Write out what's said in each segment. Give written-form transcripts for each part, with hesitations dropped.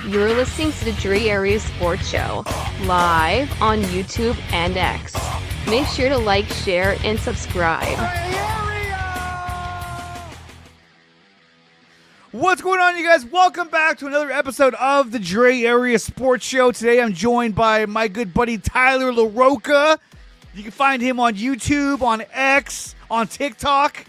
You're listening to the Dre Area Sports Show, live on YouTube and X. Make sure to like, share, and subscribe. What's going on, you guys? Welcome back to another episode of the Dre Area Sports Show. Today I'm joined by my good buddy Tyler LaRocca. You can find him on YouTube, on X, on TikTok.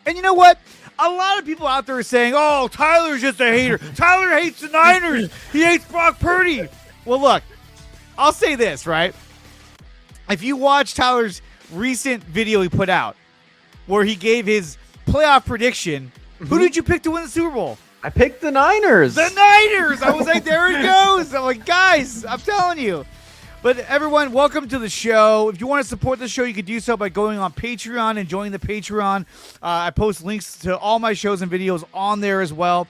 And you know what? A lot of people out there are saying, oh, Tyler's just a hater. Tyler hates the Niners. He hates Brock Purdy. Well, look, I'll say this, right? If you watch Tyler's recent video he put out where he gave his playoff prediction, who did you pick to win the Super Bowl? I picked the Niners. The Niners! I was like, there it goes. I'm like, guys, I'm telling you. But everyone, welcome to the show. If you want to support the show, you can do so by going on Patreon and joining the Patreon. I post links to all my shows and videos on there as well.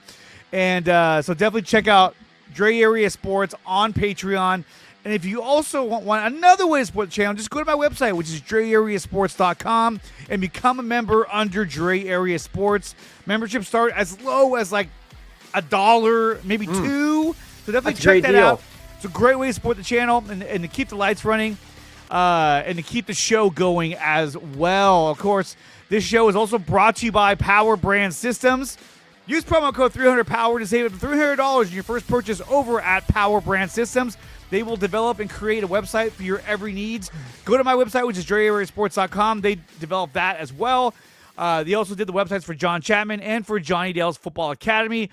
And so definitely check out Dre Area Sports on Patreon. And if you also want another way to support the channel, just go to my website, which is DreAreaSports.com, and become a member under Dre Area Sports. Memberships start as low as like $1, maybe $2. So definitely check that out. It's a great way to support the channel and to keep the lights running and to keep the show going as well. Of course, this show is also brought to you by Power Brand Systems. Use promo code 300POWER to save up to $300 in your first purchase over at Power Brand Systems. They will develop and create a website for your every needs. Go to my website, which is DreAreaSports.com. They developed that as well. They also did the websites for John Chapman and for Johnny Dale's Football Academy.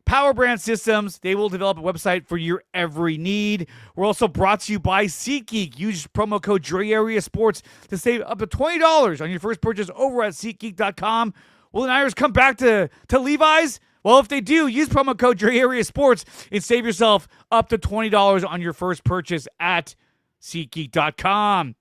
Power Brand Systems, they will develop a website for your every need. We're also brought to you by SeatGeek. Use promo code DreAreaSports to save up to $20 on your first purchase over at SeatGeek.com. Will the Niners come back to Levi's? Well, if they do, use promo code DreAreaSports and save yourself up to $20 on your first purchase at SeatGeek.com.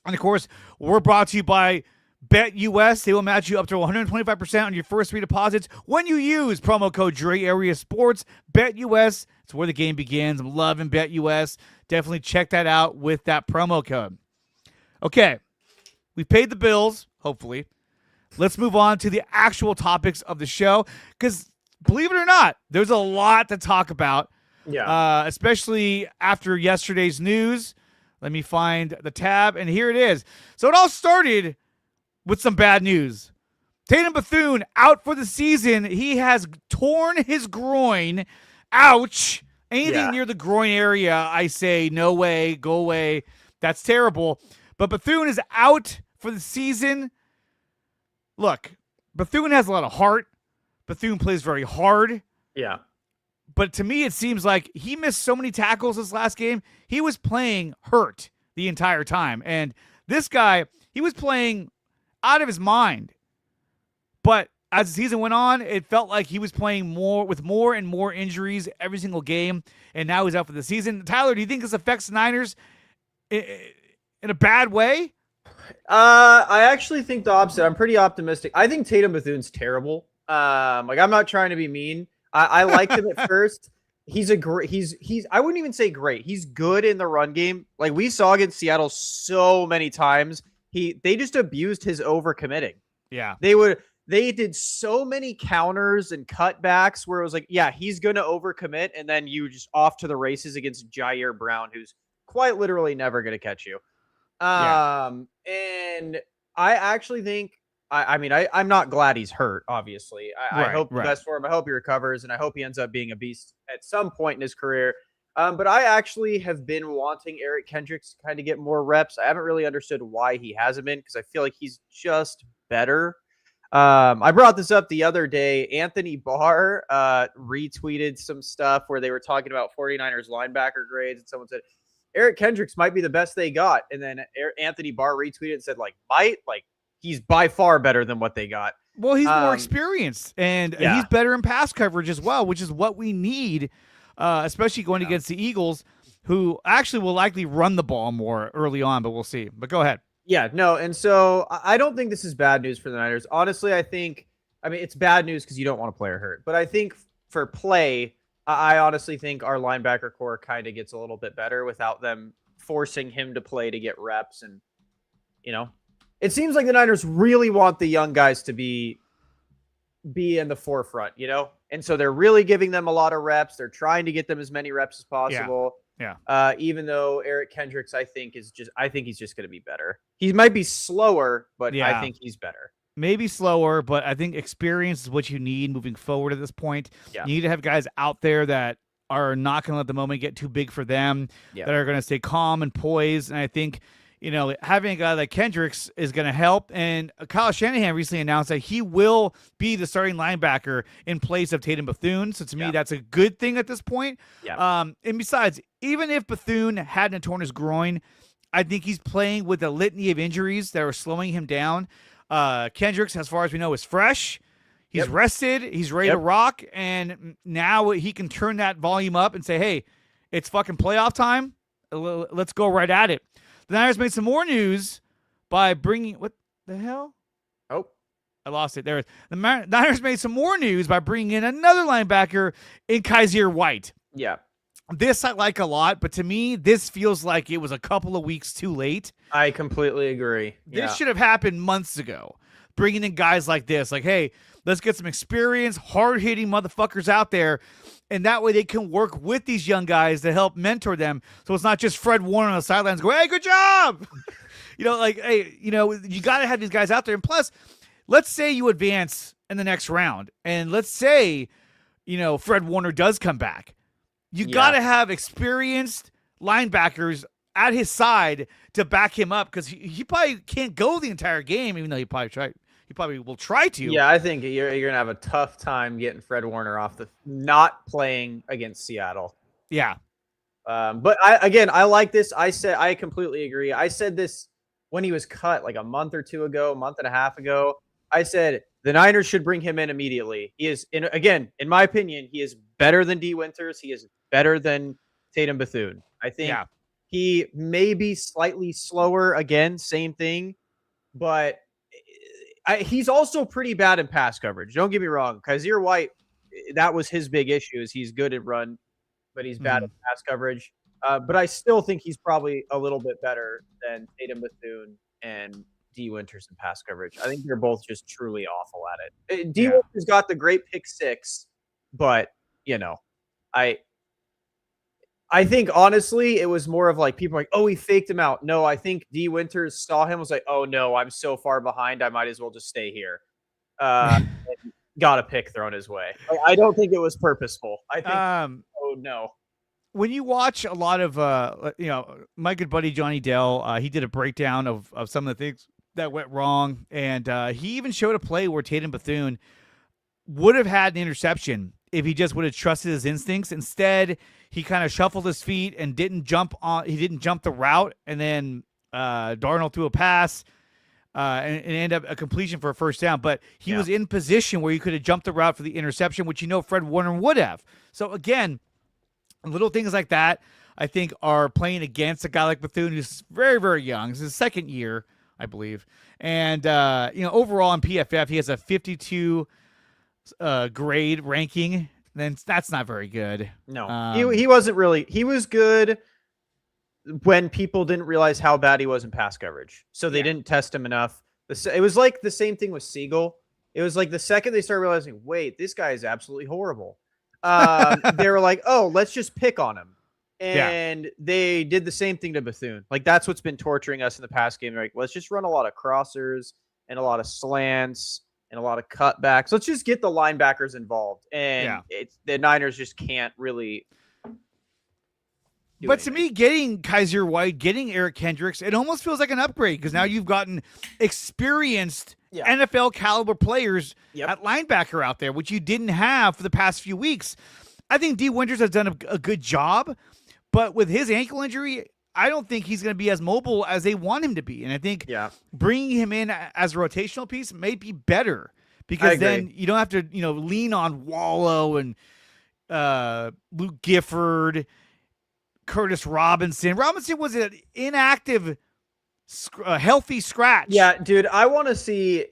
And, of course, we're brought to you by BetUS. They will match you up to 125% on your first 3 deposits when you use promo code DreAreaSports. BetUS, it's where the game begins. I'm loving BetUS. Definitely check that out with that promo code. Okay, we've paid the bills, hopefully. Let's move on to the actual topics of the show because, believe it or not, there's a lot to talk about, especially after yesterday's news. Let me find the tab, and here it is. So it all started with some bad news. Tatum Bethune out for the season. He has torn his groin. Ouch. Anything near the groin area, I say, no way, go away. That's terrible. But Bethune is out for the season. Look, Bethune has a lot of heart. Bethune plays very hard. Yeah. But to me, it seems like he missed so many tackles this last game. He was playing hurt the entire time. And this guy, he was playing out of his mind. But as the season went on, it felt like he was playing more and more injuries every single game, and now he's out for the season. Tyler, do you think this affects the Niners in a bad way? I actually think the opposite. I'm pretty optimistic. I think Tatum Bethune's terrible. I'm not trying to be mean. I liked him at first. He's I wouldn't even say great. He's good in the run game. Like we saw against Seattle so many times. They just abused his overcommitting. Yeah. They did so many counters and cutbacks where it was like, yeah, he's going to overcommit. And then you just off to the races against Jair Brown, who's quite literally never going to catch you. And I actually think, I'm not glad he's hurt, obviously. I hope the best for him. I hope he recovers, and I hope he ends up being a beast at some point in his career. But I actually have been wanting Eric Kendricks to kind of get more reps. I haven't really understood why he hasn't been because I feel like he's just better. I brought this up the other day. Anthony Barr retweeted some stuff where they were talking about 49ers linebacker grades, and someone said, Eric Kendricks might be the best they got. And then Anthony Barr retweeted and said, he's by far better than what they got. Well, he's more experienced, and he's better in pass coverage as well, which is what we need, especially going against the Eagles, who actually will likely run the ball more early on, but we'll see. But go ahead. Yeah, no, and so I don't think this is bad news for the Niners. Honestly, it's bad news because you don't want a player hurt. But I think for play, I honestly think our linebacker core kind of gets a little bit better without them forcing him to play to get reps. And, it seems like the Niners really want the young guys to be in the forefront, And so they're really giving them a lot of reps. They're trying to get them as many reps as possible. Yeah. Even though Eric Kendricks, I think he's just going to be better. He might be slower, but I think he's better. Maybe slower, but I think experience is what you need moving forward at this point. Yeah. You need to have guys out there that are not going to let the moment get too big for them, that are going to stay calm and poised. And I think, having a guy like Kendricks is going to help. And Kyle Shanahan recently announced that he will be the starting linebacker in place of Tatum Bethune. So to me, that's a good thing at this point. Yeah. And besides, even if Bethune hadn't torn his groin, I think he's playing with a litany of injuries that are slowing him down. Kendricks, as far as we know, is fresh. He's rested. He's ready to rock. And now he can turn that volume up and say, hey, it's fucking playoff time. Let's go right at it. The Niners made some more news by bringing – what the hell? Oh. I lost it. There. The Niners made some more news by bringing in another linebacker in Kaiser White. Yeah. This I like a lot, but to me, this feels like it was a couple of weeks too late. I completely agree. This should have happened months ago. Bringing in guys like this, like, hey, let's get some experience, hard-hitting motherfuckers out there, and that way they can work with these young guys to help mentor them. So it's not just Fred Warner on the sidelines going, hey, good job. You got to have these guys out there. And plus, let's say you advance in the next round, and let's say, Fred Warner does come back. You got to have experienced linebackers at his side to back him up because he probably can't go the entire game, even though he probably will try to. Yeah, I think you're going to have a tough time getting Fred Warner off not playing against Seattle. Yeah. But I like this. I completely agree. I said this when he was cut like a month and a half ago. I said the Niners should bring him in immediately. He is, in my opinion, he is better than D. Winters. He is better than Tatum Bethune. I think he may be slightly slower. Again, same thing. But he's also pretty bad in pass coverage. Don't get me wrong. Kaiser White, that was his big issue is he's good at run, but he's bad at pass coverage. But I still think he's probably a little bit better than Tatum Bethune and D. Winters in pass coverage. I think they're both just truly awful at it. D. Winters got the great pick 6, but I think honestly it was more of like people are like, oh, he faked him out. No, I think D. Winters saw him, was like, oh no, I'm so far behind, I might as well just stay here. Got a pick thrown his way. I don't think it was purposeful. I think oh no. When you watch a lot of my good buddy Johnny Dell, he did a breakdown of some of the things that went wrong, and he even showed a play where Tatum Bethune would have had an interception if he just would have trusted his instincts. Instead, he kind of shuffled his feet and didn't jump the route, and then Darnold threw a pass and ended up a completion for a first down. But he was in position where he could have jumped the route for the interception, which Fred Warner would have. So again, little things like that, I think, are playing against a guy like Bethune, who's very, very young. It's his second year, I believe. And, overall in PFF, he has a 52 grade ranking. Then that's not very good. No, he wasn't really. He was good when people didn't realize how bad he was in pass coverage. So they didn't test him enough. It was like the same thing with Siegel. It was like the second they started realizing, wait, this guy is absolutely horrible. They were like, oh, let's just pick on him. And they did the same thing to Bethune. Like, that's what's been torturing us in the past game. They're like, let's just run a lot of crossers and a lot of slants and a lot of cutbacks. Let's just get the linebackers involved. And the Niners just can't really. But to me, getting Kaiser White, getting Eric Kendricks, it almost feels like an upgrade because now you've gotten experienced NFL caliber players at linebacker out there, which you didn't have for the past few weeks. I think D. Winters has done a good job, but with his ankle injury, I don't think he's going to be as mobile as they want him to be. And I think bringing him in as a rotational piece may be better because then you don't have to, lean on Wallow and Luke Gifford, Curtis Robinson. Robinson was an inactive, healthy scratch. Yeah, dude, I want to see,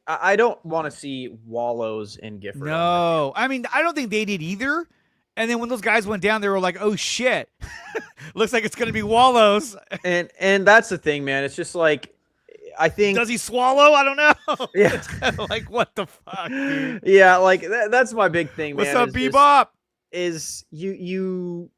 I don't want to see Wallows and Gifford. No, I mean, I don't think they did either. And then when those guys went down, they were like, oh, shit. Looks like it's going to be Wallows. And that's the thing, man. It's just like, I think Does he swallow? I don't know. Yeah. It's kind of like, what the fuck, dude? Yeah, like that's my big thing, What's man. up, Bebop? Is you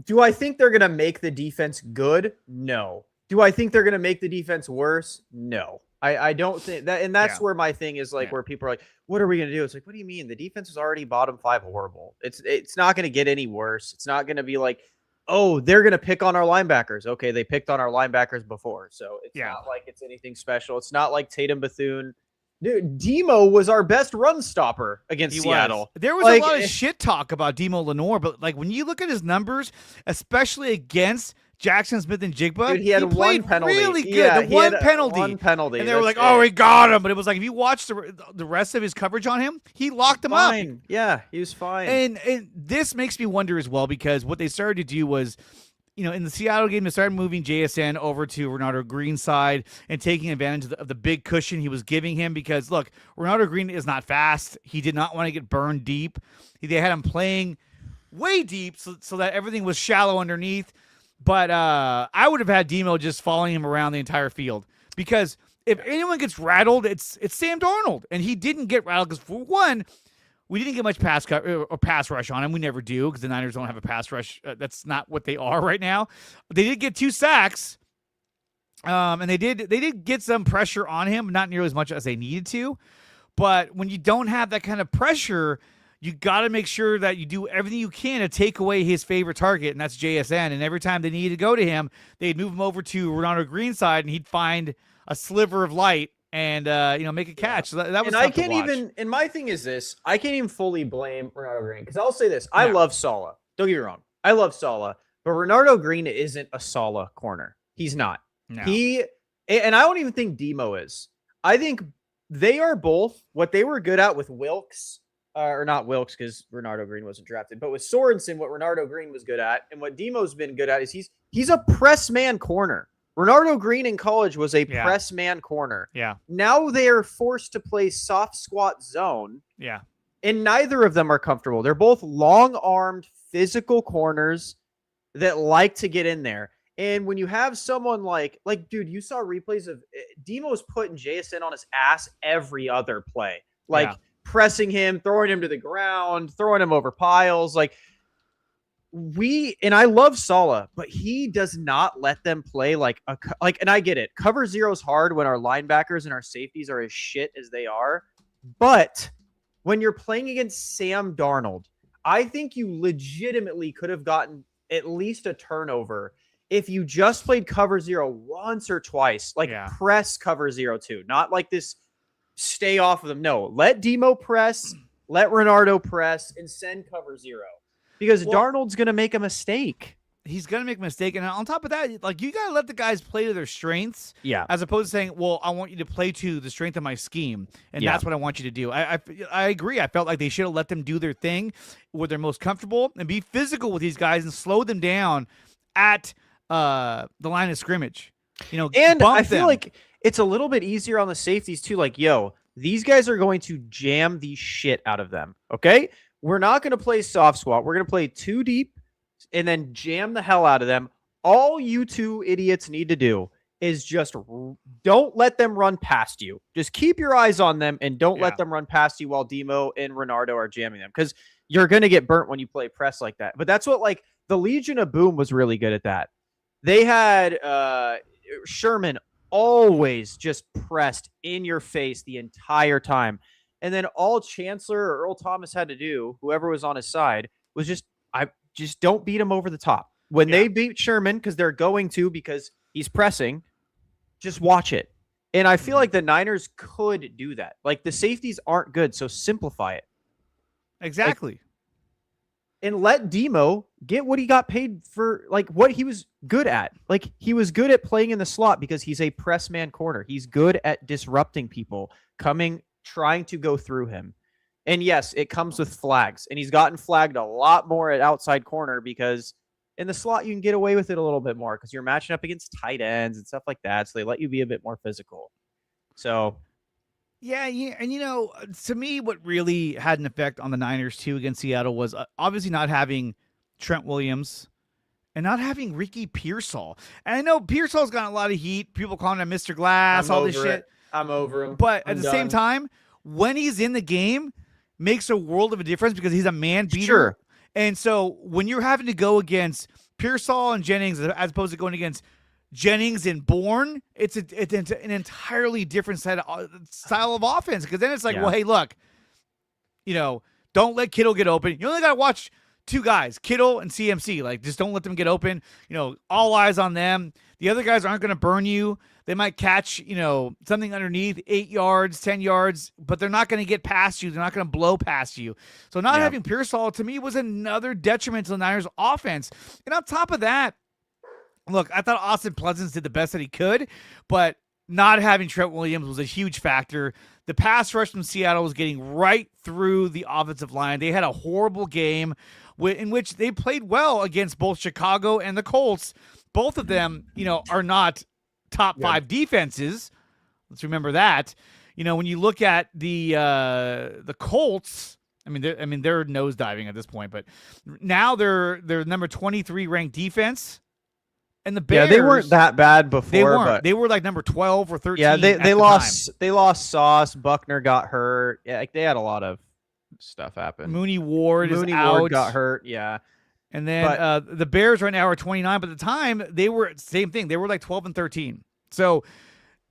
do I think they're gonna make the defense good? No. Do I think they're gonna make the defense worse? No. I don't think that, and that's where my thing is, like, where people are like, what are we gonna do? It's like, what do you mean? The defense is already bottom 5 horrible. It's not gonna get any worse. It's not gonna be like, oh, they're gonna pick on our linebackers. Okay, they picked on our linebackers before, so it's not like it's anything special. It's not like Tatum Bethune. Dude, Demo was our best run stopper against Seattle. There was a lot of shit talk about Demo Lenore, but like when you look at his numbers, especially against Jackson Smith and Jigba, dude, he had one penalty. Really good. Yeah, the one penalty. One penalty. And they were like, oh, he got him. But it was like, if you watch the rest of his coverage on him, he locked him up. Yeah, he was fine. And this makes me wonder as well, because what they started to do was, you know, in the Seattle game, they started moving JSN over to Ronaldo Green's side and taking advantage of the big cushion he was giving him. Because, look, Ronaldo Green is not fast. He did not want to get burned deep. They had him playing way deep so that everything was shallow underneath. But I would have had Demo just following him around the entire field. Because if anyone gets rattled, it's Sam Darnold. And he didn't get rattled because, for one, we didn't get much pass rush on him. We never do, because the Niners don't have a pass rush. That's not what they are right now. They did get 2 sacks, and they did get some pressure on him, not nearly as much as they needed to. But when you don't have that kind of pressure, you got to make sure that you do everything you can to take away his favorite target, and that's JSN. And every time they needed to go to him, they'd move him over to Ronaldo Green's side, and he'd find a sliver of light and make a catch. So that was. And I can't even. And my thing is this: I can't even fully blame Ronaldo Green, because I'll say this: I love Saleh. Don't get me wrong, I love Saleh, but Ronaldo Green isn't a Saleh corner. He's not. No. And I don't even think Demo is. I think they are both what they were good at with Wilkes. Or not Wilkes, because Ronaldo Green wasn't drafted, but with Sorensen, what Ronaldo Green was good at, and what Demo's been good at, is he's a press man corner. Ronaldo Green in college was a press man corner. Yeah. Now they are forced to play soft squat zone. Yeah. And neither of them are comfortable. They're both long-armed, physical corners that like to get in there. And when you have someone like dude, you saw replays of Demo's putting JSN on his ass every other play. Pressing him, throwing him to the ground, throwing him over piles. And I love Saleh, but he does not let them play and I get it. Cover zero is hard when our linebackers and our safeties are as shit as they are. But when you're playing against Sam Darnold, I think you legitimately could have gotten at least a turnover if you just played cover zero once or twice, press cover zero too, not like this. Stay off of them. No, let Demo press, let Ronaldo press, and send cover zero. Because Darnold's going to make a mistake. He's going to make a mistake. And on top of that, you got to let the guys play to their strengths. Yeah. As opposed to saying, well, I want you to play to the strength of my scheme. And that's what I want you to do. I agree. I felt like they should have let them do their thing where they're most comfortable and be physical with these guys and slow them down at the line of scrimmage. And I feel like it's a little bit easier on the safeties too. These guys are going to jam the shit out of them. Okay. We're not going to play soft squat. We're going to play 2 deep and then jam the hell out of them. All you 2 idiots need to do is just don't let them run past you. Just keep your eyes on them and don't let them run past you while Demo and Ronaldo are jamming them, because you're going to get burnt when you play press like that. But that's what the Legion of Boom was really good at that. They had Sherman always just pressed in your face the entire time. And then all Chancellor or Earl Thomas had to do, whoever was on his side, was just don't beat him over the top. When they beat Sherman, because he's pressing, just watch it. And I feel like the Niners could do that. The safeties aren't good, so simplify it. Exactly. And let Demo get what he got paid for, what he was good at. He was good at playing in the slot because he's a press man corner. He's good at disrupting people, trying to go through him. And yes, it comes with flags. And he's gotten flagged a lot more at outside corner, because in the slot, you can get away with it a little bit more because you're matching up against tight ends and stuff like that. So they let you be a bit more physical. So... Yeah, and to me, what really had an effect on the Niners too against Seattle was obviously not having Trent Williams and not having Ricky Pearsall. And I know Pearsall's gotten a lot of heat. People calling him Mr. Glass, all this shit. I'm over him. But at the same time, when he's in the game, makes a world of a difference because he's a man beater. Sure. And so when you're having to go against Pearsall and Jennings as opposed to going against Jennings and Bourne, it's an entirely different style of offense. Because then it's like, well, hey, look, don't let Kittle get open. You only got to watch two guys, Kittle and CMC. Like, just don't let them get open. All eyes on them. The other guys aren't going to burn you. They might catch, something underneath 8 yards, 10 yards, but they're not going to get past you. They're not going to blow past you. So not having Pearsall, to me, was another detriment to the Niners offense. And on top of that, look, I thought Austin Pleasance did the best that he could, but not having Trent Williams was a huge factor. The pass rush from Seattle was getting right through the offensive line. They had a horrible game in which they played well against both Chicago and the Colts. Both of them, are not top 5 defenses. Let's remember that. When you look at the Colts, they're nosediving at this point, but now they're number 23 ranked defense. And the Bears, they weren't that bad before. They weren't. But they were like number 12 or 13. Yeah, they lost. They lost Sauce. Buckner got hurt. Yeah, they had a lot of stuff happen. Mooney Ward out. Got hurt. Yeah. And then the Bears right now are 29, but at the time they were same thing. They were like 12 and 13. So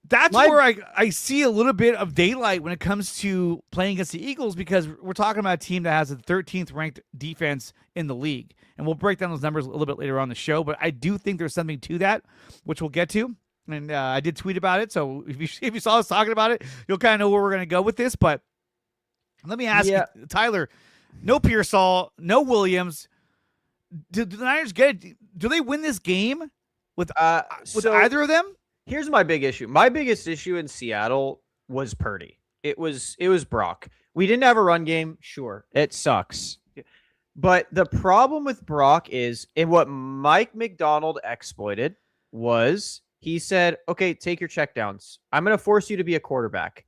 that's where I see a little bit of daylight when it comes to playing against the Eagles, because we're talking about a team that has a 13th ranked defense in the league. And we'll break down those numbers a little bit later on the show, but I do think there's something to that, which we'll get to. And I did tweet about it, so if you saw us talking about it, you'll kind of know where we're going to go with this. But let me ask you, Tyler, no Pearsall, no Williams. Do the Niners get it? Do they win this game with either of them? Here's my big issue. My biggest issue in Seattle was Purdy. It was Brock. We didn't have a run game. Sure, it sucks. But the problem with Brock is, and what Mike McDonald exploited was, he said, okay, take your checkdowns. I'm going to force you to be a quarterback.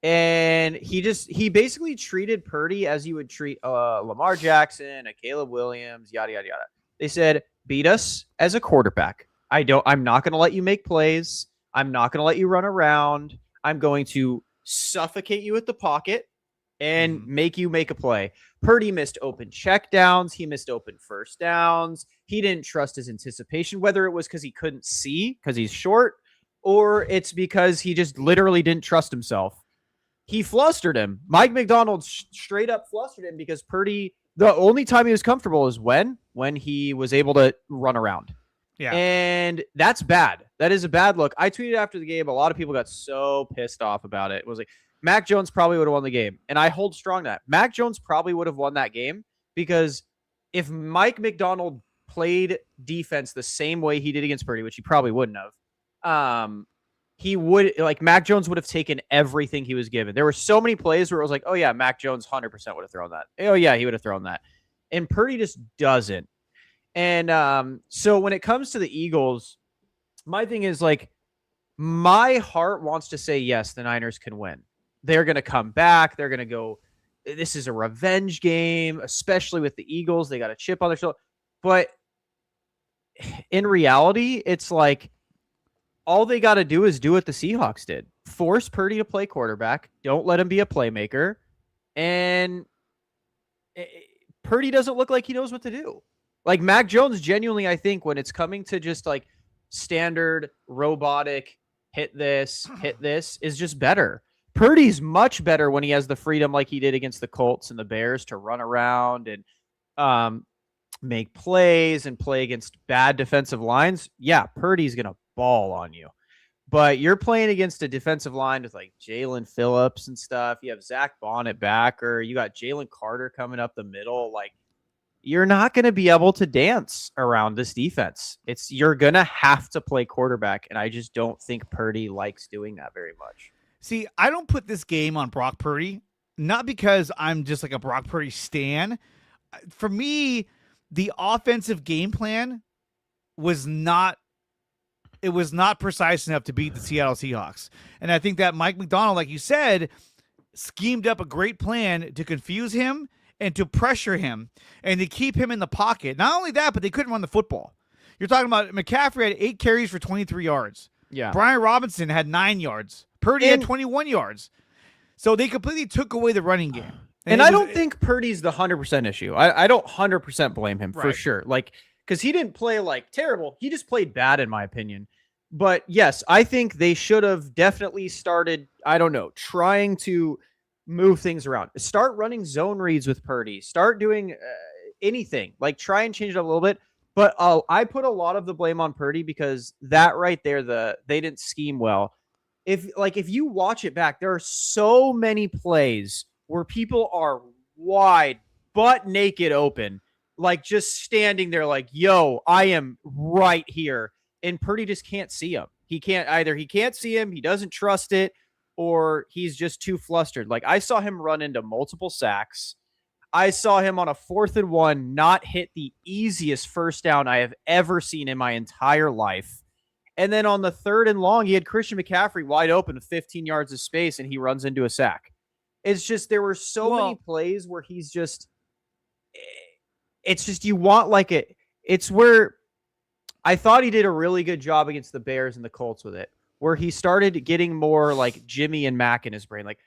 And he basically treated Purdy as you would treat Lamar Jackson, a Caleb Williams, yada, yada, yada. They said, beat us as a quarterback. I'm not going to let you make plays. I'm not going to let you run around. I'm going to suffocate you at the pocket and make you make a play. Purdy missed open checkdowns. He missed open first downs. He didn't trust his anticipation, whether it was because he couldn't see because he's short, or it's because he just literally didn't trust himself. He flustered him. Mike McDonald straight up flustered him because Purdy, the only time he was comfortable is when he was able to run around. Yeah. And that's bad. That is a bad look. I tweeted after the game. A lot of people got so pissed off about it. It was like, Mac Jones probably would have won the game. And I hold strong that Mac Jones probably would have won that game, because if Mike McDonald played defense the same way he did against Purdy, which he probably wouldn't have, Mac Jones would have taken everything he was given. There were so many plays where it was like, oh yeah, Mac Jones 100% would have thrown that. Oh yeah, he would have thrown that. And Purdy just doesn't. And so when it comes to the Eagles, my thing is like, my heart wants to say, yes, the Niners can win. They're going to come back. They're going to go, this is a revenge game, especially with the Eagles. They got a chip on their shoulder. But in reality, it's like, all they got to do is do what the Seahawks did. Force Purdy to play quarterback. Don't let him be a playmaker. And Purdy doesn't look like he knows what to do. Like Mac Jones, genuinely, I think when it's coming to just like standard robotic hit this is just better. Purdy's much better when he has the freedom like he did against the Colts and the Bears to run around and make plays and play against bad defensive lines. Yeah, Purdy's going to ball on you. But you're playing against a defensive line with like Jalen Phillips and stuff. You have Zach Bonnet back, or you got Jalen Carter coming up the middle. Like, you're not going to be able to dance around this defense. You're going to have to play quarterback, and I just don't think Purdy likes doing that very much. See, I don't put this game on Brock Purdy, not because I'm just like a Brock Purdy stan. For me, the offensive game plan was not precise enough to beat the Seattle Seahawks. And I think that Mike McDonald, like you said, schemed up a great plan to confuse him and to pressure him and to keep him in the pocket. Not only that, but they couldn't run the football. You're talking about McCaffrey had 8 carries for 23 yards. Yeah. Brian Robinson had 9 yards. Purdy had 21 yards. So they completely took away the running game. And I don't think Purdy's the 100% issue. I don't 100% blame him for Right. sure. Like, because he didn't play like terrible. He just played bad, in my opinion. But yes, I think they should have definitely started, I don't know, trying to move things around. Start running zone reads with Purdy. Start doing anything. Like, try and change it up a little bit. But I put a lot of the blame on Purdy because that right there, they didn't scheme well. If you watch it back, there are so many plays where people are wide, butt naked open, like just standing there like, yo, I am right here. And Purdy just can't see him. He can't see him, he doesn't trust it, or he's just too flustered. Like, I saw him run into multiple sacks. I saw him on a 4th and 1 not hit the easiest first down I have ever seen in my entire life. And then on the 3rd and long, he had Christian McCaffrey wide open with 15 yards of space, and he runs into a sack. It's just, there were so many plays where he's just, it's just, you want like it. It's where I thought he did a really good job against the Bears and the Colts with it, where he started getting more like Jimmy and Mac in his brain. Like,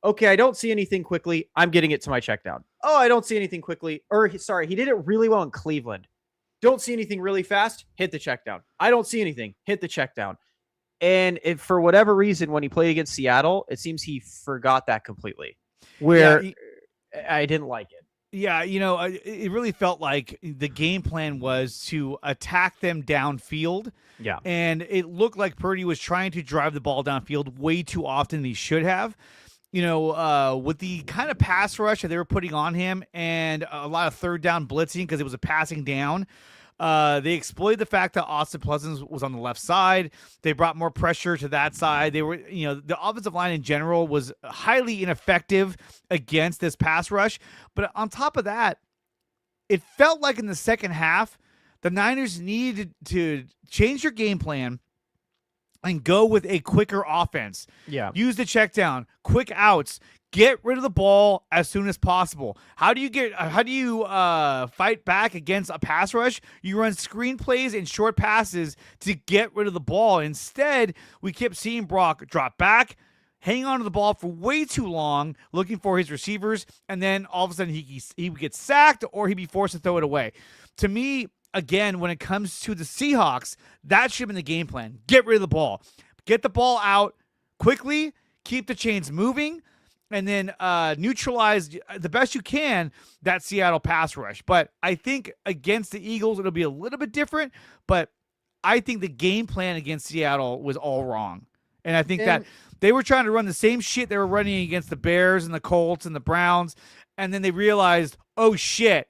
okay, I don't see anything quickly, I'm getting it to my check down. Oh, I don't see anything quickly. He did it really well in Cleveland. Don't see anything really fast, hit the check down. I don't see anything, hit the check down. And for whatever reason, when he played against Seattle, it seems he forgot that completely, where I didn't like it. Yeah, it really felt like the game plan was to attack them downfield. Yeah. And it looked like Purdy was trying to drive the ball downfield way too often than he should have. With the kind of pass rush that they were putting on him and a lot of 3rd down blitzing because it was a passing down. They exploited the fact that Austin Pleasant was on the left side. They brought more pressure to that side. They were, the offensive line in general was highly ineffective against this pass rush. But on top of that, it felt like in the second half, the Niners needed to change their game plan and go with a quicker offense. Yeah. Use the check down, quick outs, get rid of the ball as soon as possible. How do you fight back against a pass rush? You run screen plays and short passes to get rid of the ball. Instead, we kept seeing Brock drop back, hang on to the ball for way too long, looking for his receivers, and then all of a sudden he would get sacked or he'd be forced to throw it away. To me, again, when it comes to the Seahawks, that should have been the game plan. Get rid of the ball. Get the ball out quickly, keep the chains moving, and then neutralize the best you can that Seattle pass rush. But I think against the Eagles, it'll be a little bit different, but I think the game plan against Seattle was all wrong. And I think that they were trying to run the same shit they were running against the Bears and the Colts and the Browns, and then they realized, oh, shit,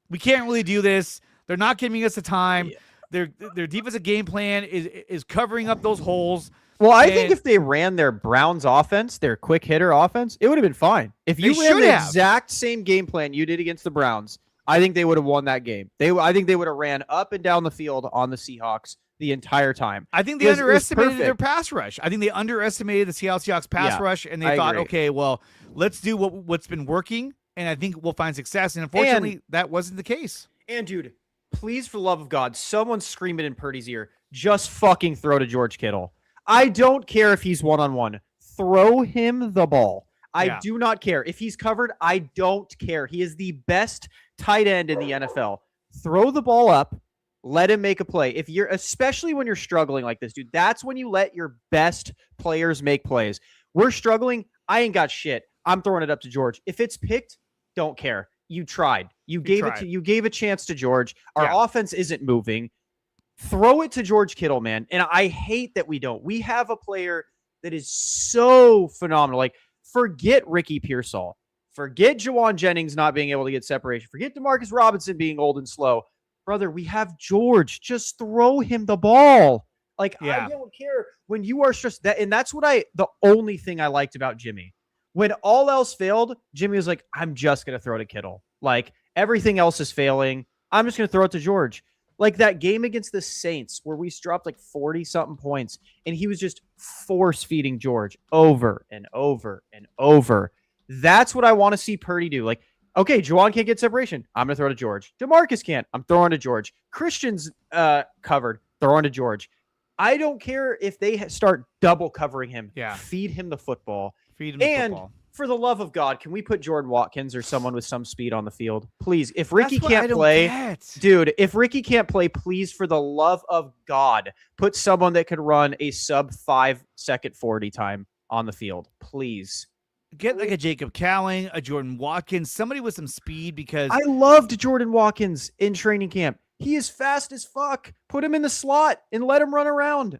we can't really do this. They're not giving us the time. Yeah. Their defensive game plan is covering up those holes. Well, I think if they ran their Browns offense, their quick hitter offense, it would have been fine. If you ran the exact same game plan you did against the Browns, I think they would have won that game. I think they would have ran up and down the field on the Seahawks the entire time. I think they underestimated their pass rush. I think they underestimated the Seattle Seahawks pass rush, and they thought, okay, well, let's do what's been working, and I think we'll find success. And unfortunately, that wasn't the case. And, dude, please, for the love of God, someone scream it in Purdy's ear. Just fucking throw to George Kittle. I don't care if he's one-on-one. Throw him the ball. I do not care. If he's covered, I don't care. He is the best tight end in the NFL. Throw the ball up. Let him make a play. Especially when you're struggling like this, dude, that's when you let your best players make plays. We're struggling. I ain't got shit. I'm throwing it up to George. If it's picked, don't care. You tried. You gave a chance to George. Our offense isn't moving. Throw it to George Kittle, man. And I hate that we don't. We have a player that is so phenomenal. Like, forget Ricky Pearsall. Forget Jawan Jennings not being able to get separation. Forget Demarcus Robinson being old and slow. Brother, we have George. Just throw him the ball. Like, I don't care when you are stressed. And that's the only thing I liked about Jimmy. When all else failed, Jimmy was like, I'm just going to throw to Kittle. Like, everything else is failing. I'm just going to throw it to George. Like that game against the Saints where we dropped like 40-something points and he was just force-feeding George over and over and over. That's what I want to see Purdy do. Like, Okay, Juwan can't get separation. I'm going to throw to George. DeMarcus can't. I'm throwing to George. Christian's covered. Throwing to George. I don't care if they start double covering him. Yeah. Feed him the football. Feed him the football. For the love of God, can we put Jordan Watkins or someone with some speed on the field? Please. If Ricky That's what I can't don't play, get. dude, if Ricky can't play, please, for the love of God, put someone that could run a sub 5-second 40 time on the field. Please. Get like a Jacob Cowling, a Jordan Watkins, somebody with some speed because I loved Jordan Watkins in training camp. He is fast as fuck. Put him in the slot and let him run around.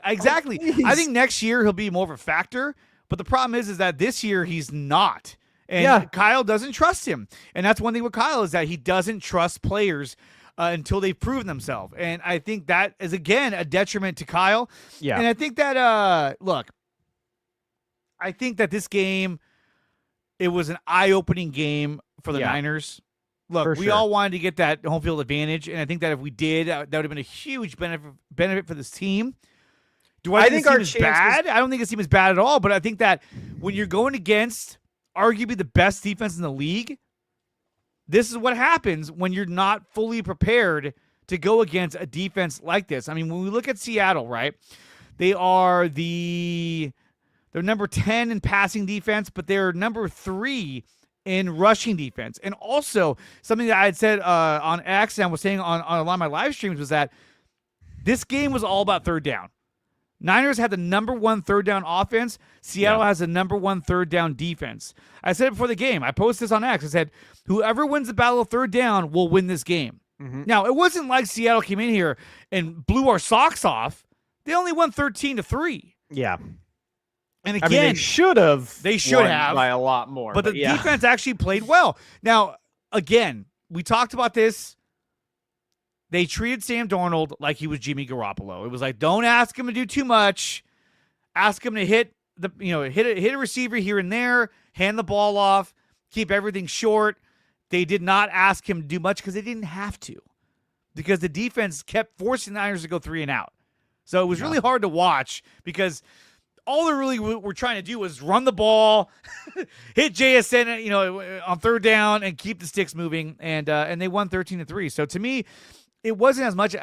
exactly. Oh, I think next year he'll be more of a factor, but the problem is that this year he's not. And Yeah. Kyle doesn't trust him. And that's one thing with Kyle is that he doesn't trust players until they've proven themselves. And I think that is, again, a detriment to Kyle. Yeah. And I think that, look, I think that this game, it was an eye-opening game for the Niners. Look, For we sure. all wanted to get that home field advantage, and I think that if we did, that would have been a huge benefit for this team. Do I think our this team is bad? I don't think this team is bad at all, but I think that when you're going against arguably the best defense in the league, this is what happens when you're not fully prepared to go against a defense like this. I mean, when we look at Seattle, right, they're number 10 in passing defense, but they're number 3 in rushing defense. And also, something that I had said on X and I was saying on a lot of my live streams was that this game was all about third down. Niners had the number 1 third down offense. Seattle has the number 1 third down defense. I said it before the game. I posted this on X. I said, whoever wins the battle of third down will win this game. Mm-hmm. Now, it wasn't like Seattle came in here and blew our socks off. They only won 13-3. Yeah. And I again, mean, they should have. They should have. by a lot more. But the defense actually played well. Now, again, we talked about this. They treated Sam Darnold like he was Jimmy Garoppolo. It was like, don't ask him to do too much. Ask him to hit a receiver here and there, hand the ball off, keep everything short. They did not ask him to do much because they didn't have to, because the defense kept forcing the Niners to go 3 and out. So it was really hard to watch because all they really were trying to do was run the ball, hit JSN, on third down and keep the sticks moving. And they won 13-3. So to me, it wasn't as much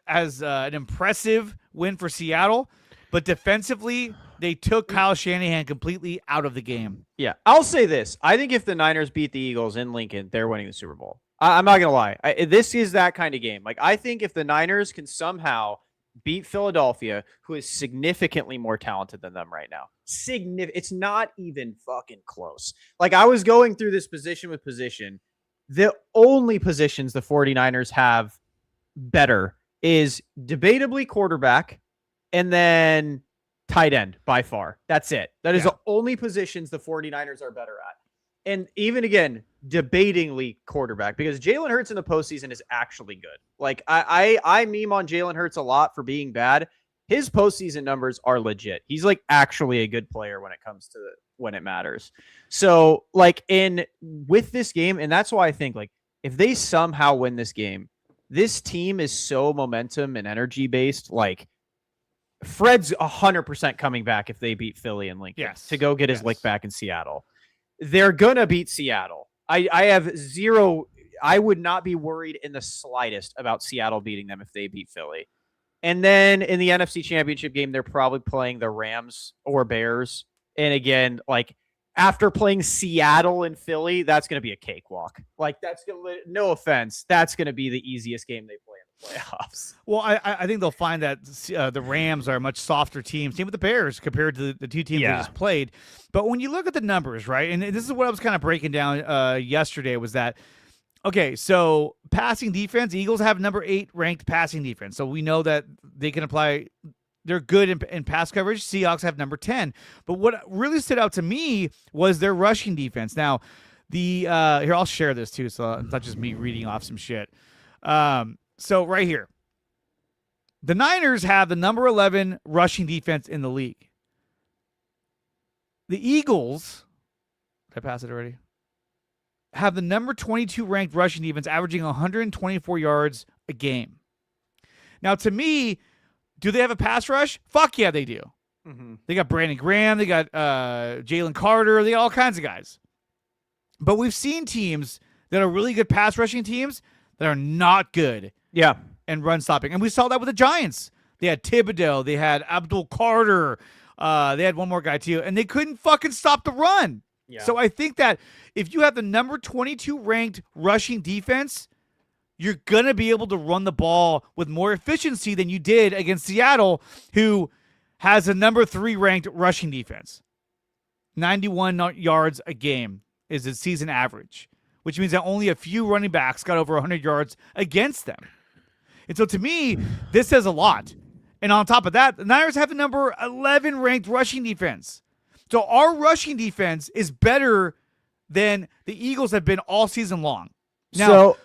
as an impressive win for Seattle, but defensively, they took Kyle Shanahan completely out of the game. Yeah, I'll say this. I think if the Niners beat the Eagles in Lincoln, they're winning the Super Bowl. I'm not going to lie. This is that kind of game. Like, I think if the Niners can somehow beat Philadelphia, who is significantly more talented than them right now. It's not even fucking close. Like, I was going through this position with position. The only positions the 49ers have better is debatably quarterback and then tight end by far. That's it. That is the only positions the 49ers are better at. And even again, debatingly quarterback, because Jalen Hurts in the postseason is actually good. Like, I meme on Jalen Hurts a lot for being bad. His postseason numbers are legit. He's like actually a good player when it comes to when it matters. So like with this game, and that's why I think like if they somehow win this game, this team is so momentum and energy based. Like, Fred's 100% coming back if they beat Philly and Lincoln to go get his lick back in Seattle. They're going to beat Seattle. I have zero. I would not be worried in the slightest about Seattle beating them if they beat Philly. And then in the NFC Championship game, they're probably playing the Rams or Bears. And again, like after playing Seattle and Philly, that's going to be a cakewalk. Like that's going to, no offense, that's going to be the easiest game they play in the playoffs. Well, I think they'll find that the Rams are a much softer team. Same with the Bears compared to the two teams they just played. But when you look at the numbers, right, and this is what I was kind of breaking down yesterday, was that, okay, so passing defense, Eagles have number 8 ranked passing defense. So we know that they can apply, they're good in pass coverage. Seahawks have number 10. But what really stood out to me was their rushing defense. Now, here, I'll share this too, so it's not just me reading off some shit. So right here, the Niners have the number 11 rushing defense in the league. The Eagles, did I pass it already? Have the number 22 ranked rushing defense, averaging 124 yards a game. Now, to me, do they have a pass rush? Fuck yeah, they do. Mm-hmm. They got Brandon Graham. They got Jalen Carter. They got all kinds of guys. But we've seen teams that are really good pass rushing teams that are not good and run stopping. And we saw that with the Giants. They had Thibodeau. They had Abdul Carter. They had one more guy too. And they couldn't fucking stop the run. Yeah. So I think that if you have the number 22 ranked rushing defense, you're going to be able to run the ball with more efficiency than you did against Seattle, who has a number 3 ranked rushing defense. 91 yards a game is the season average, which means that only a few running backs got over 100 yards against them. And so to me, this says a lot. And on top of that, the Niners have the number 11 ranked rushing defense. So our rushing defense is better than the Eagles have been all season long. Now, so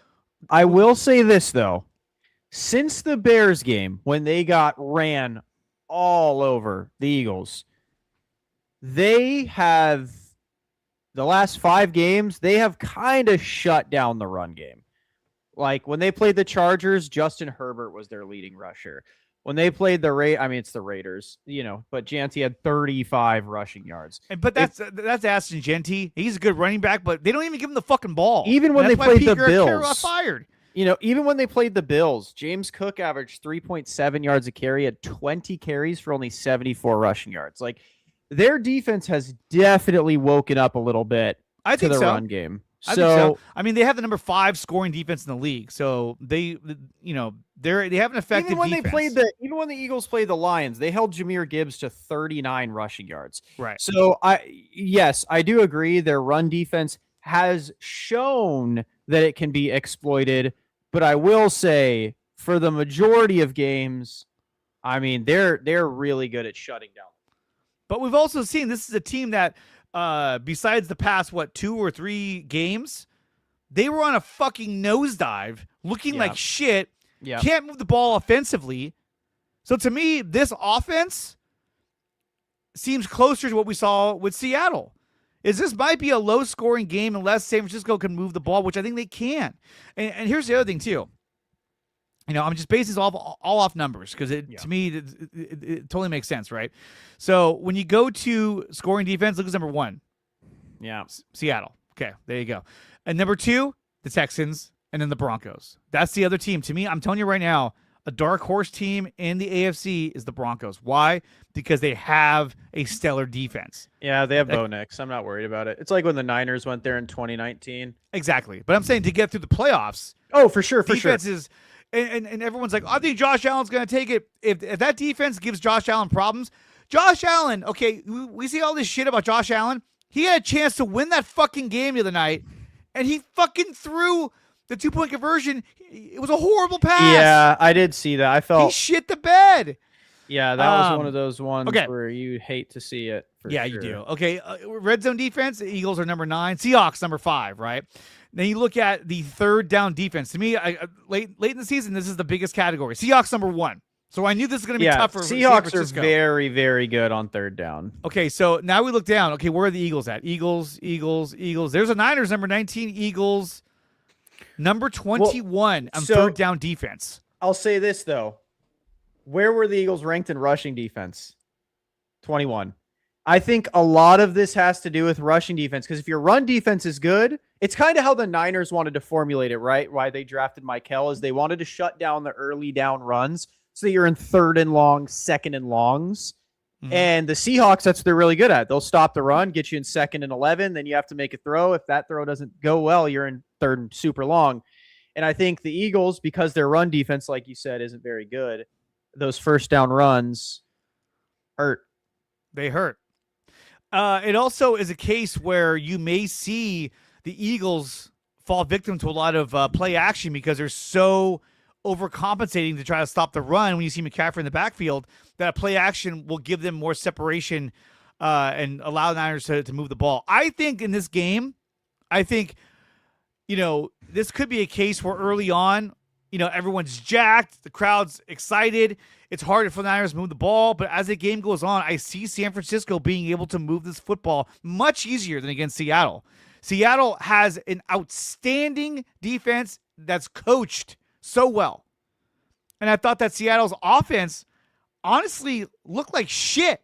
I will say this, though. Since the Bears game, when they got ran all over the Eagles, they have, the last 5 games, they have kind of shut down the run game. Like when they played the Chargers, Justin Herbert was their leading rusher. When they played it's the Raiders, but Janty had 35 rushing yards. But that's Ashton Genty. He's a good running back, but they don't even give him the fucking ball. Even when they played the Bills, got fired. Even when they played the Bills, James Cook averaged 3.7 yards a carry, had 20 carries for only 74 rushing yards. Like their defense has definitely woken up a little bit to the run game. I think so. I mean, they have the number 5 scoring defense in the league, so they have an effective defense. Even when the Eagles played the Lions, they held Jahmyr Gibbs to 39 rushing yards. Right. So I do agree their run defense has shown that it can be exploited, but I will say for the majority of games, I mean, they're really good at shutting down. But we've also seen this is a team that besides the past, 2 or 3 games, they were on a fucking nosedive, looking like shit. Yeah. Can't move the ball offensively. So to me, this offense seems closer to what we saw with Seattle. This might be a low-scoring game unless San Francisco can move the ball, which I think they can. And here's the other thing, too. I'm just basing this all off numbers because to me, it totally makes sense, right? So when you go to scoring defense, look at number 1. Yeah. Seattle. Okay, there you go. And number 2, the Texans, and then the Broncos. That's the other team. To me, I'm telling you right now, a dark horse team in the AFC is the Broncos. Why? Because they have a stellar defense. Yeah, they have Bo Nix. I'm not worried about it. It's like when the Niners went there in 2019. Exactly. But I'm saying to get through the playoffs. Oh, for sure, defense is... And everyone's like, I think Josh Allen's going to take it. If that defense gives Josh Allen problems, Josh Allen, okay, we see all this shit about Josh Allen. He had a chance to win that fucking game the other night, and he fucking threw the 2-point conversion. It was a horrible pass. Yeah, I did see that. I felt he shit the bed. Yeah, that was one of those ones where you hate to see it. Yeah, sure. You do. Okay, red zone defense, the Eagles are number 9. Seahawks, number 5, right? Then you look at the third down defense. To me, late in the season, this is the biggest category. Seahawks, number 1. So I knew this was going to be tougher. Seahawks are very, very good on third down. Okay, so now we look down. Okay, where are the Eagles at? Eagles. There's a Niners, number 19. Eagles, number 21 on third down defense. I'll say this, though. Where were the Eagles ranked in rushing defense? 21. I think a lot of this has to do with rushing defense, because if your run defense is good, it's kind of how the Niners wanted to formulate it, right? Why they drafted Michael is they wanted to shut down the early down runs so that you're in 3rd and long, 2nd and longs. Mm-hmm. And the Seahawks, that's what they're really good at. They'll stop the run, get you in 2nd and 11, then you have to make a throw. If that throw doesn't go well, you're in 3rd and super long. And I think the Eagles, because their run defense, like you said, isn't very good, those first down runs hurt. They hurt. It also is a case where you may see the Eagles fall victim to a lot of play action because they're so overcompensating to try to stop the run when you see McCaffrey in the backfield that a play action will give them more separation and allow the Niners to move the ball. I think in this game, this could be a case where early on, everyone's jacked, the crowd's excited. It's harder for the Niners to move the ball, but as the game goes on, I see San Francisco being able to move this football much easier than against Seattle. Seattle has an outstanding defense that's coached so well. And I thought that Seattle's offense honestly looked like shit.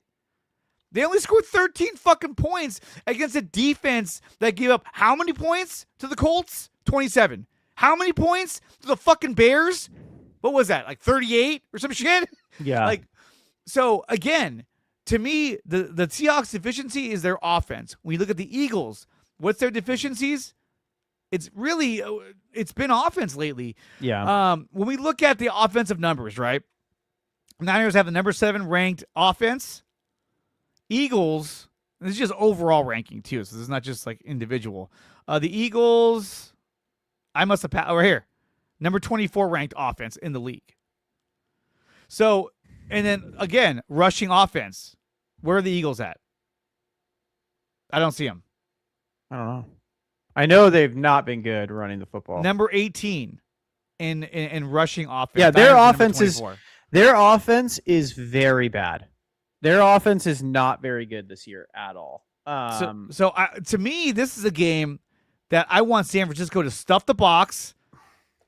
They only scored 13 fucking points against a defense that gave up how many points to the Colts? 27. How many points to the fucking Bears? What was that? Like 38 or some shit? Yeah. Like, so again, to me, the Seahawks deficiency is their offense. When you look at the Eagles, what's their deficiencies? It's really, it's been offense lately. Yeah. When we look at the offensive numbers, right? Niners have the number 7 ranked offense. Eagles, this is just overall ranking too, so this is not just like individual. The Eagles, I must have right here, number 24 ranked offense in the league. So, and then again, rushing offense. Where are the Eagles at? I don't see them. I don't know. I know they've not been good running the football. Number 18 in rushing offense. Yeah, Niners their offense is very bad. Their offense is not very good this year at all. To me, this is a game that I want San Francisco to stuff the box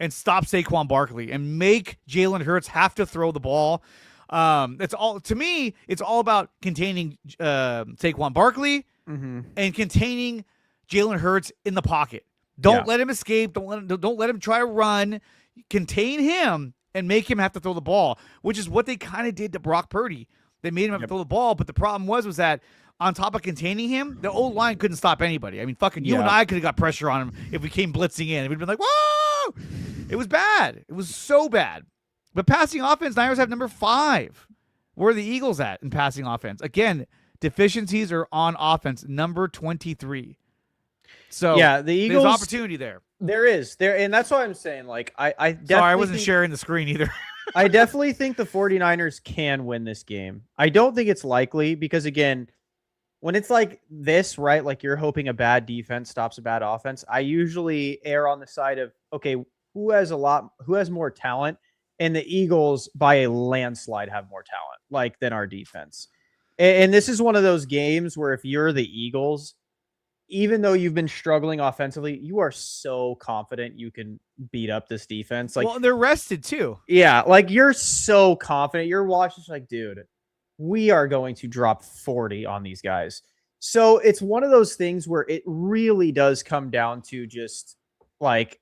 and stop Saquon Barkley and make Jalen Hurts have to throw the ball. It's all, to me, it's all about containing Saquon Barkley and containing Jalen Hurts in the pocket. Don't let him escape. Don't let him try to run. Contain him and make him have to throw the ball, which is what they kind of did to Brock Purdy. They made him have to throw the ball, but the problem was that on top of containing him, the old line couldn't stop anybody. I mean, fucking you and I could have got pressure on him if we came blitzing in. We'd been like, whoa! It was bad. It was so bad. But passing offense, Niners have number 5. Where are the Eagles at in passing offense? Again, deficiencies are on offense, number 23. So yeah, the Eagles, there's opportunity there. There is. And that's why I'm saying, like, I definitely Sorry, I wasn't sharing the screen either. I definitely think the 49ers can win this game. I don't think it's likely because, again, when it's like this, right, like you're hoping a bad defense stops a bad offense, I usually err on the side of, okay, who has more talent? And the Eagles, by a landslide, have more talent, like, than our defense. And this is one of those games where if you're the Eagles, even though you've been struggling offensively, you are so confident you can beat up this defense. Like, well, they're rested too. Yeah, like you're so confident. You're watching like, dude, we are going to drop 40 on these guys. So it's one of those things where it really does come down to just like,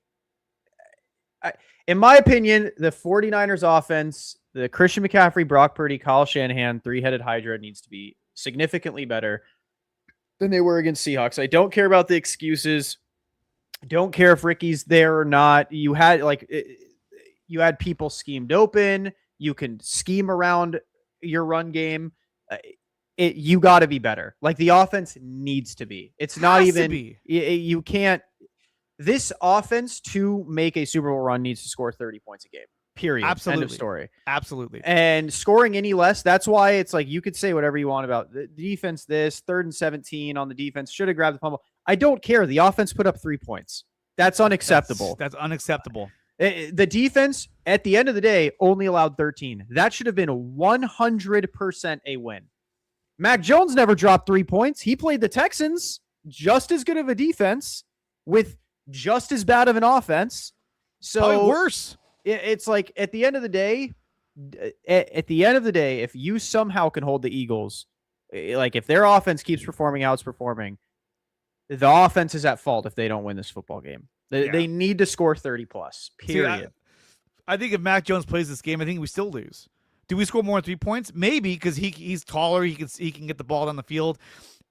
in my opinion, the 49ers offense, the Christian McCaffrey, Brock Purdy, Kyle Shanahan, 3-headed Hydra needs to be significantly better than they were against Seahawks. I don't care about the excuses. Don't care if Ricky's there or not. You had people schemed open. You can scheme around your run game. You got to be better. Like, the offense needs to be. It's not even. You can't. This offense to make a Super Bowl run needs to score 30 points a game. Period. Absolutely. End of story. Absolutely. And scoring any less, that's why it's like you could say whatever you want about the defense. This 3rd and 17 on the defense should have grabbed the fumble. I don't care. The offense put up 3 points. That's unacceptable. That's unacceptable. The defense, at the end of the day, only allowed 13. That should have been 100% a win. Mac Jones never dropped 3 points. He played the Texans, just as good of a defense with just as bad of an offense. So probably worse. It's like at the end of the day, if you somehow can hold the Eagles, like if their offense keeps performing how it's performing, the offense is at fault if they don't win this football game. They need to score 30 plus, period. See, I think if Mac Jones plays this game, I think we still lose. Do we score more than 3 points? Maybe, because he's taller, he can get the ball down the field.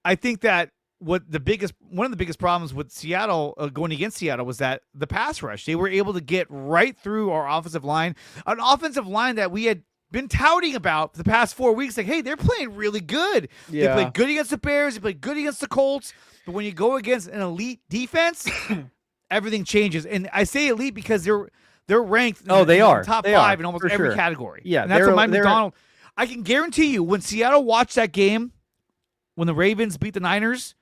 I think that one of the biggest problems with Seattle going against Seattle was that the pass rush. They were able to get right through our offensive line, an offensive line that we had been touting about for the past 4 weeks. Like, hey, they're playing really good. Yeah. They played good against the Bears. They played good against the Colts. But when you go against an elite defense, everything changes. And I say elite because they're ranked. They are top they 5 are, in almost every category. Yeah, and that's what Mike McDonald. I can guarantee you, when Seattle watched that game, when the Ravens beat the Niners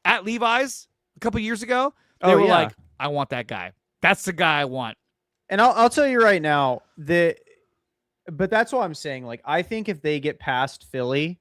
at Levi's a couple years ago, they were like, I want that guy. That's the guy I want. And I'll tell you right now, but that's what I'm saying. Like, I think if they get past Philly,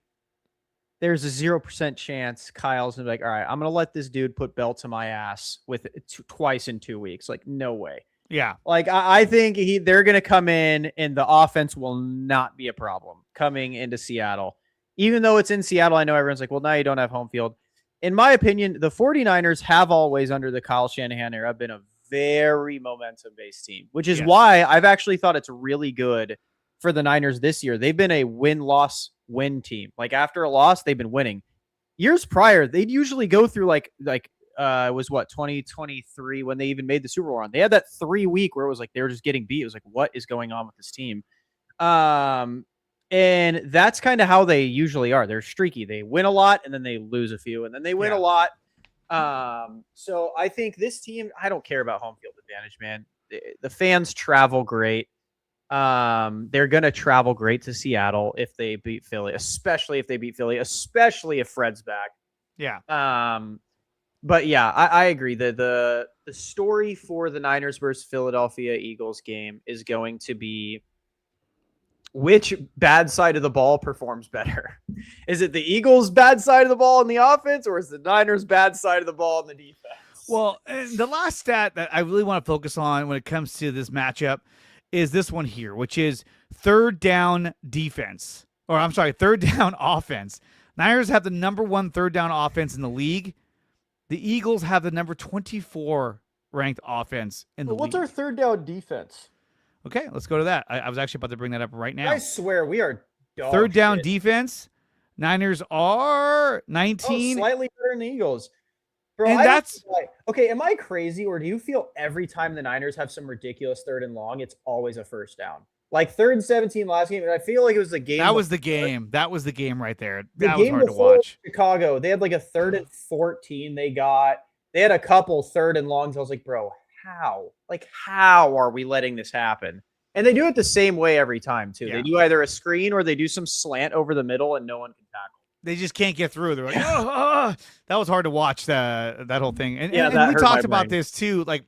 there's a 0% chance Kyle's gonna be like, all right, I'm gonna let this dude put belts on my ass with twice in 2 weeks. Like, no way. Yeah. Like, I think they're gonna come in and the offense will not be a problem coming into Seattle. even though it's in Seattle, I know everyone's like, well, now you don't have home field. In my opinion, the 49ers have always, under the Kyle Shanahan era, been a very momentum-based team, which is why I've actually thought it's really good for the Niners this year. They've been a win-loss-win team. Like, after a loss, they've been winning. Years prior, they'd usually go through it was 2023 when they even made the Super Bowl run. They had that 3 week where it was like they were just getting beat. It was like, what is going on with this team? And that's kind of how they usually are. They're streaky. They win a lot and then they lose a few and then they win a lot. So I think this team, I don't care about home field advantage, man. The fans travel great. They're going to travel great to Seattle if they beat Philly, especially if they beat Philly, especially if Fred's back. Yeah. But yeah, I agree that the story for the Niners versus Philadelphia Eagles game is going to be which bad side of the ball performs better. Is it the Eagles' bad side of the ball in the offense, or is the Niners' bad side of the ball in the defense? Well, and the last stat that I really want to focus on when it comes to this matchup is this one here, which is third down defense. Or I'm sorry, third down offense. Niners have the number 1 third down offense in the league. The Eagles have the number 24 ranked offense in the league. What's our third down defense? Okay, let's go to that. I was actually about to bring that up right now. I swear we are dog third down shit. defense. Niners are 19. Slightly better than the Eagles. Bro, And that's okay. Am I crazy, or do you feel every time the Niners have some ridiculous third and long, it's always a first down? Like 3rd and 17 last game, and I feel like it was the game. That was the game. That was the game right there. The that was game hard to before watch. Chicago, they had like a 3rd and 14. They had a couple third and longs. I was like, bro, how? Like, how are we letting this happen? And they do it the same way every time, too. Yeah. They do either a screen or they do some slant over the middle and no one can tackle. They just can't get through. They're like, oh. That was hard to watch that whole thing. And we hurt talked my about brain. this too. Like,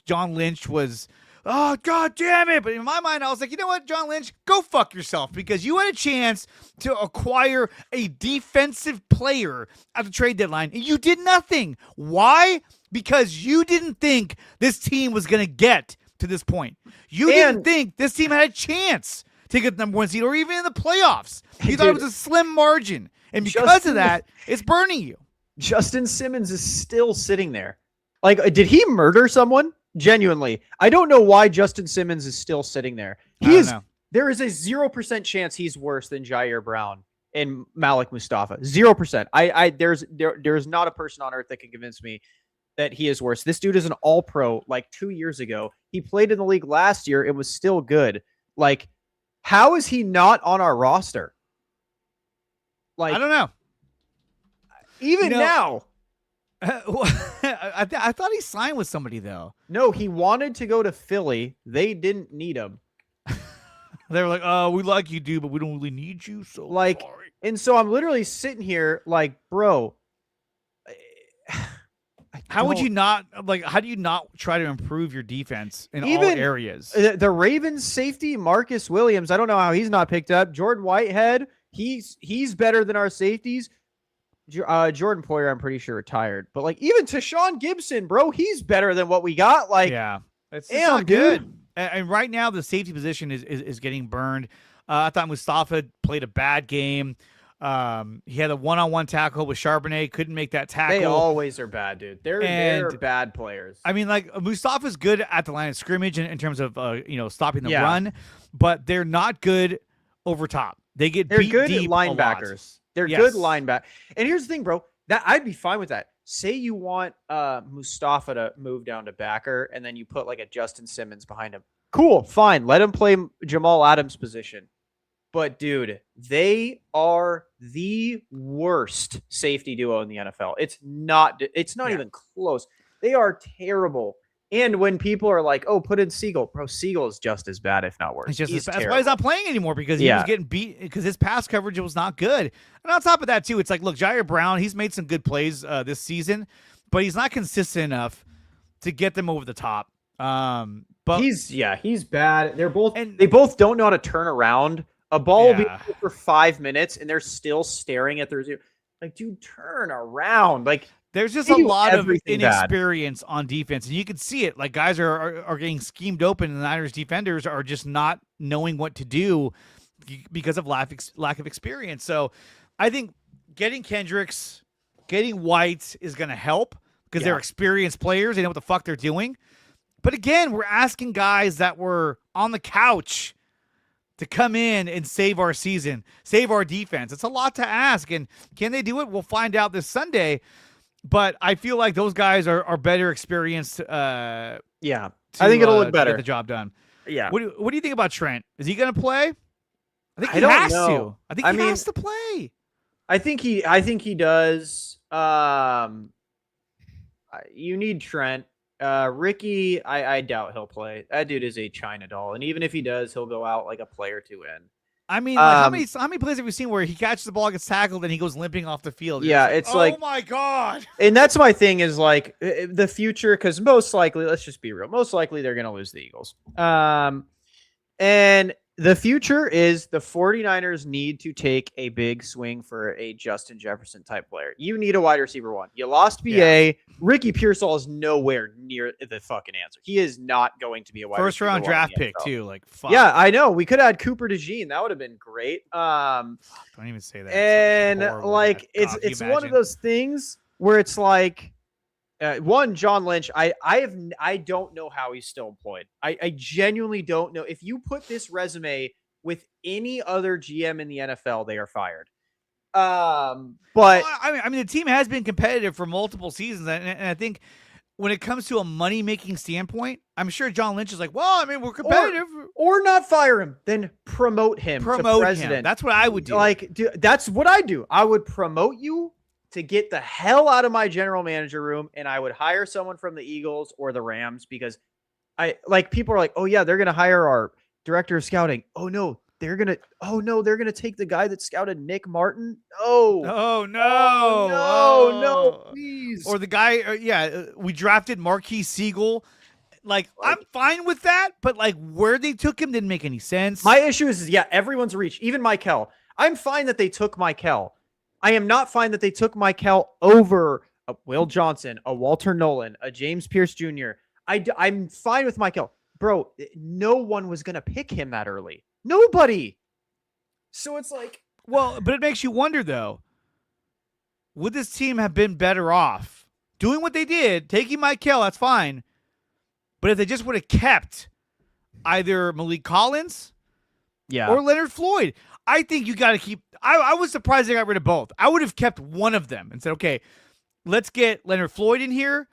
John Lynch was, oh, God damn it. But in my mind, I was like, you know what, John Lynch, go fuck yourself, because you had a chance to acquire a defensive player at the trade deadline and you did nothing. Why? Because you didn't think this team was going to get to this point. You didn't think this team had a chance to get the number 1 seed or even in the playoffs. You thought it was a slim margin. And because of that, it's burning you. Justin Simmons is still sitting there. Like, did he murder someone? Genuinely. I don't know why Justin Simmons is still sitting there. There is a 0% chance he's worse than Jair Brown and Malik Mustafa. 0%. There's not a person on earth that can convince me that he is worse. This dude is an all-pro like 2 years ago. He played in the league last year and was still good. Like, how is he not on our roster? Like, I don't know. Even now. I thought he signed with somebody, though. No, he wanted to go to Philly. They didn't need him. They were like, oh, we like you, dude, but we don't really need you. So, like, sorry. And so I'm literally sitting here like, bro. How do you not try to improve your defense in all areas? The Ravens safety, Marcus Williams, I don't know how he's not picked up. Jordan Whitehead, he's better than our safeties. Jordan Poyer, I'm pretty sure, retired. But like, even Tashawn Gibson, bro, he's better than what we got. Like, yeah, it's damn, not good. And right now, the safety position is getting burned. I thought Mustafa played a bad game. He had a one-on-one tackle with Charbonnet, couldn't make that tackle. They always are bad, dude. They're bad players. I mean, like, Mustafa's good at the line of scrimmage in terms of stopping the run, but they're not good over top. They're good deep linebackers. They're good linebackers. And here's the thing, bro. That I'd be fine with that. Say you want Mustafa to move down to backer, and then you put like a Justin Simmons behind him. Cool, fine. Let him play Jamal Adams' position. But, dude, they are the worst safety duo in the NFL. It's not even close. They are terrible. And when people are like, oh, put in Siegel. Bro, Siegel is just as bad, if not worse. It's just that's why he's not playing anymore, because he was getting beat because his pass coverage was not good. And on top of that, too, it's like, look, Jair Brown, he's made some good plays this season, but he's not consistent enough to get them over the top. But he's bad. They both don't know how to turn around. A ball will be for 5 minutes, and they're still staring at their zero. Like, dude, turn around. Like, there's just a lot of inexperience on defense, and you can see it. Like, guys are getting schemed open, and the Niners defenders are just not knowing what to do because of lack of experience. So I think getting Kendricks, getting White is going to help because they're experienced players. They know what the fuck they're doing. But again, we're asking guys that were on the couch to come in and save our season, save our defense. It's a lot to ask. And can they do it? We'll find out this Sunday. But I feel like those guys are better experienced. I think it'll look better. To get the job done. Yeah. What do you think about Trent? Is he going to play? I think he don't has know. to. I think he has to play. I think he does. You need Trent. Ricky, I doubt he'll play. That dude is a China doll, and even if he does, he'll go out like a play or two in. I mean, like, how many plays have we seen where he catches the ball, gets tackled, and he goes limping off the field? Yeah, it's like, oh my god. And that's my thing is like the future, because most likely, let's just be real, most likely they're gonna lose the Eagles. And the future is the 49ers need to take a big swing for a Justin Jefferson type player. You need a wide receiver one. You lost BA. Yeah. Ricky Pearsall is nowhere near the fucking answer. He is not going to be a wide first round draft pick too. Like, fuck. Yeah, I know. We could have had Cooper DeJean. That would have been great. Don't even say that. And like, it's one of those things where it's like, John Lynch, I don't know how he's still employed. I genuinely don't know. If you put this resume with any other GM in the NFL, they are fired. But I mean, the team has been competitive for multiple seasons, and I think when it comes to a money-making standpoint, I'm sure John Lynch is like, well, I mean, we're competitive. Or not fire him, then promote him to president. That's what I would do. That's what I do. I would promote you to get the hell out of my general manager room, and I would hire someone from the Eagles or the Rams, because people are like, oh yeah, they're going to hire our director of scouting. Oh no, they're going to take the guy that scouted Nick Martin. No, please. Or the guy, we drafted Marquise Siegel. Like, I'm fine with that, but like where they took him didn't make any sense. My issue is everyone's reach, even Michael. I'm fine that they took Michael. I am not fine that they took Michael over a Will Johnson, a Walter Nolan, a James Pierce Jr. I'm fine with Michael. Bro, no one was going to pick him that early. Nobody. So it's like... Well, but it makes you wonder, though. Would this team have been better off doing what they did, taking Michael, that's fine. But if they just would have kept either Malik Collins or Leonard Floyd, I think you got to keep... I was surprised they got rid of both. I would have kept one of them and said, okay, let's get Leonard Floyd in here,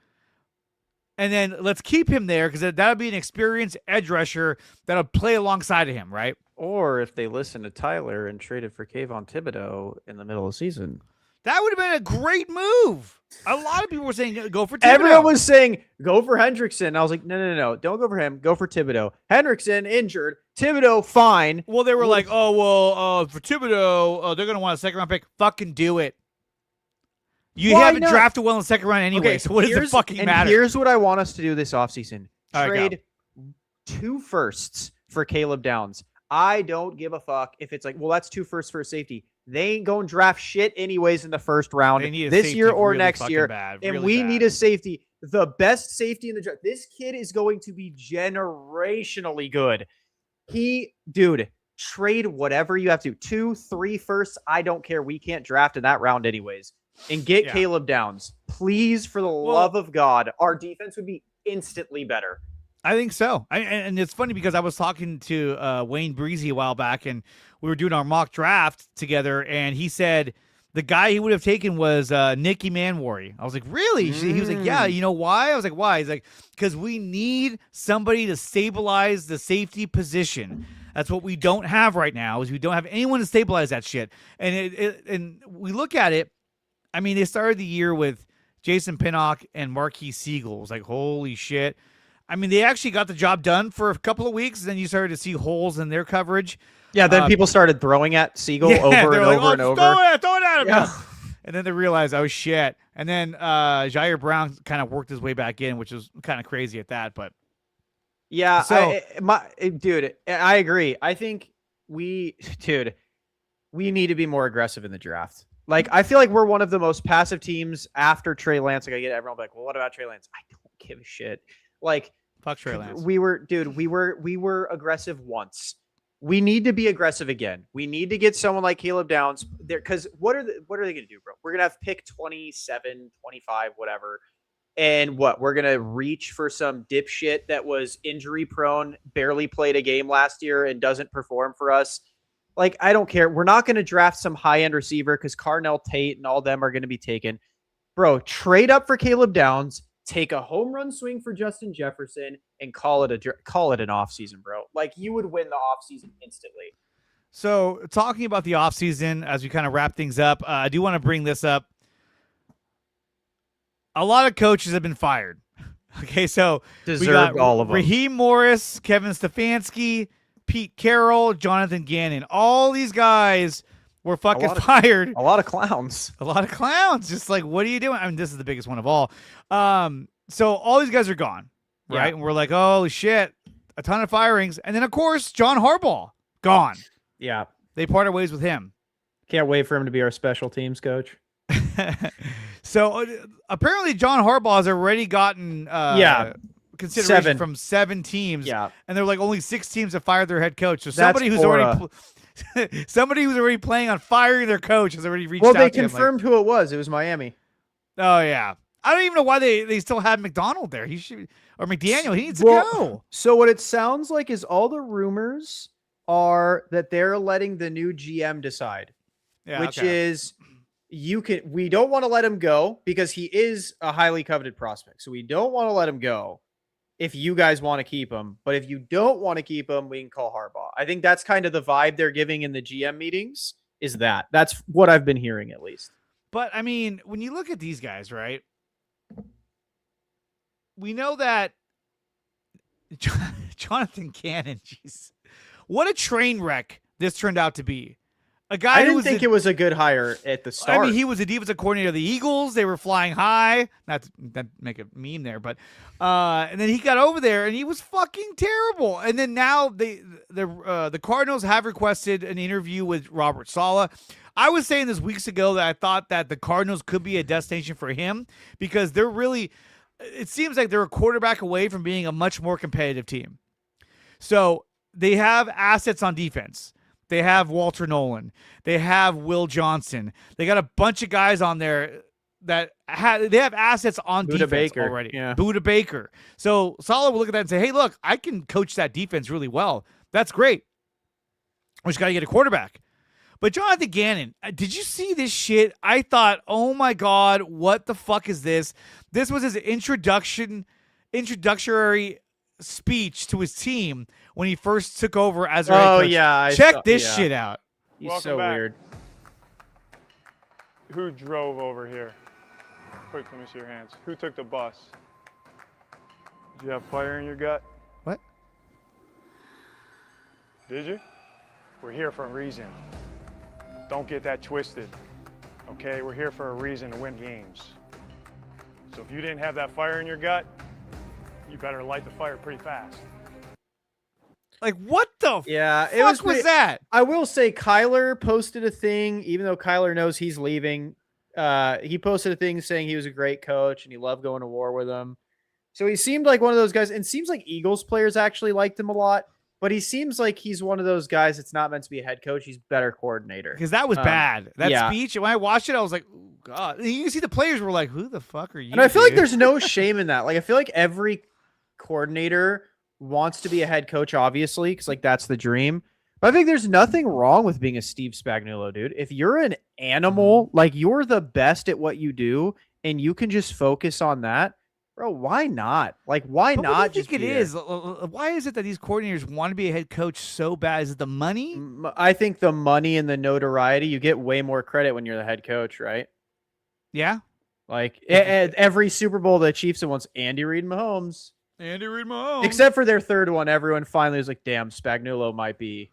and then let's keep him there because that would be an experienced edge rusher that'll play alongside of him, right? Or if they listened to Tyler and traded for Kayvon Thibodeau in the middle of the season. That would have been a great move. A lot of people were saying, go for Thibodeau. Everyone was saying, go for Hendrickson. I was like, no. Don't go for him. Go for Thibodeau. Hendrickson, injured. Thibodeau, fine. Well, they were like, for Thibodeau, they're going to want a second-round pick. Fucking do it. You haven't drafted well in the second round anyway, so what does it fucking matter? Here's what I want us to do this offseason. Trade 2 firsts for Caleb Downs. I don't give a fuck if it's like, well, that's 2 firsts for a safety. They ain't going to draft shit anyways in the first round this year or next year. And we need a safety. The best safety in the draft. This kid is going to be generationally good. Trade whatever you have to. 2, 3 firsts. I don't care. We can't draft in that round anyways. And get Caleb Downs. Please, for the love of God. Our defense would be instantly better. I think so. And it's funny because I was talking to Wayne Breezy a while back, and we were doing our mock draft together, and he said the guy he would have taken was Nicky Manwari. I was like, really? He was like, yeah, you know why? I was like, why? He's like, because we need somebody to stabilize the safety position. That's what we don't have right now, is we don't have anyone to stabilize that shit. And and we look at it, I mean, they started the year with Jason Pinnock and Marquise Siegel. It was like, holy shit. I mean, they actually got the job done for a couple of weeks, and then you started to see holes in their coverage. Yeah, then people started throwing at Siegel over and over and over. Throw it at him. Yeah. And then they realized, oh, shit. And then Jair Brown kind of worked his way back in, which was kind of crazy at that. But yeah, dude, I agree. I think we need to be more aggressive in the draft. Like, I feel like we're one of the most passive teams after Trey Lance. Like, I get everyone like, well, what about Trey Lance? I don't give a shit. Like, fuck Trey Lance. We were aggressive once. we need to be aggressive again. We need to get someone like Caleb Downs there. Cause what are they going to do, bro? We're going to have pick 27, 25, whatever. And we're going to reach for some dipshit that was injury prone, barely played a game last year and doesn't perform for us. Like, I don't care. We're not going to draft some high end receiver because Carnell Tate and all them are going to be taken. Bro, trade up for Caleb Downs, take a home run swing for Justin Jefferson, and call it an offseason, bro. Like, you would win the offseason instantly. So, talking about the offseason as we kind of wrap things up, I do want to bring this up. A lot of coaches have been fired. Okay, so we got all of them. Raheem Morris, Kevin Stefanski, Pete Carroll, Jonathan Gannon. All these guys were fucking fired. A lot of clowns. A lot of clowns. Just like, what are you doing? I mean, this is the biggest one of all. So all these guys are gone, right? Yeah. And we're like, holy shit, a ton of firings. And then, of course, John Harbaugh, gone. Yeah. They parted ways with him. Can't wait for him to be our special teams coach. So apparently John Harbaugh has already gotten consideration from 7 teams. Yeah. And they're like only 6 teams have fired their head coach. So That's somebody who's already playing on firing their coach has already reached out to him. Well, they confirmed who it was. It was Miami. Oh, yeah. I don't even know why they still have McDonald there. He should, or McDaniel. He needs to go. So what it sounds like is all the rumors are that they're letting the new GM decide, which is we don't want to let him go because he is a highly coveted prospect. So we don't want to let him go if you guys want to keep him. But if you don't want to keep him, we can call Harbaugh. I think that's kind of the vibe they're giving in the GM meetings is that. That's what I've been hearing at least. But, I mean, when you look at these guys, right, we know that Jonathan Gannon, jeez, what a train wreck this turned out to be. A guy I didn't think it was a good hire at the start. I mean, he was a defensive coordinator of the Eagles. They were flying high. Not to make a meme there, but and then he got over there and he was fucking terrible. And then now the Cardinals have requested an interview with Robert Saleh. I was saying this weeks ago that I thought that the Cardinals could be a destination for him because they're really, it seems like they're a quarterback away from being a much more competitive team. So they have assets on defense. They have Walter Nolan. They have Will Johnson. They got a bunch of guys on there that they have assets on defense Baker already. Yeah. Buda Baker. So Saleh will look at that and say, hey, look, I can coach that defense really well. That's great. We just got to get a quarterback. But Jonathan Gannon, did you see this shit? I thought, oh my God, what the fuck is this? This was his introductory speech to his team when he first took over as a head coach. Yeah. Check this shit out. He's Welcome so back. weird. Who drove over here? Quick, let me see your hands. Who took the bus? Did you have fire in your gut? What? Did you? We're here for a reason. Don't get that twisted. Okay, we're here for a reason to win games. So if you didn't have that fire in your gut, you better light the fire pretty fast. Like, what the fuck was that? I will say Kyler posted a thing, even though Kyler knows he's leaving. He posted a thing saying he was a great coach and he loved going to war with him. So he seemed like one of those guys, and it seems like Eagles players actually liked him a lot. But he seems like he's one of those guys that's not meant to be a head coach. He's better coordinator. Because that was bad. That speech, when I watched it, I was like, oh, God. And you can see the players were like, who the fuck are you? And I feel like there's no shame in that. Like, I feel like every coordinator wants to be a head coach, obviously, because, like, that's the dream. But I think there's nothing wrong with being a Steve Spagnuolo, dude. If you're an animal, like, you're the best at what you do, and you can just focus on that, bro, why not? Like, why but not? What do you think it is? Why is it that these coordinators want to be a head coach so bad? Is it the money? I think the money and the notoriety, you get way more credit when you're the head coach, right? Yeah. Like, every Super Bowl, the Chiefs have wants Andy Reid Mahomes. Andy Reid Mahomes. Except for their third one, everyone finally was like, damn, Spagnuolo might be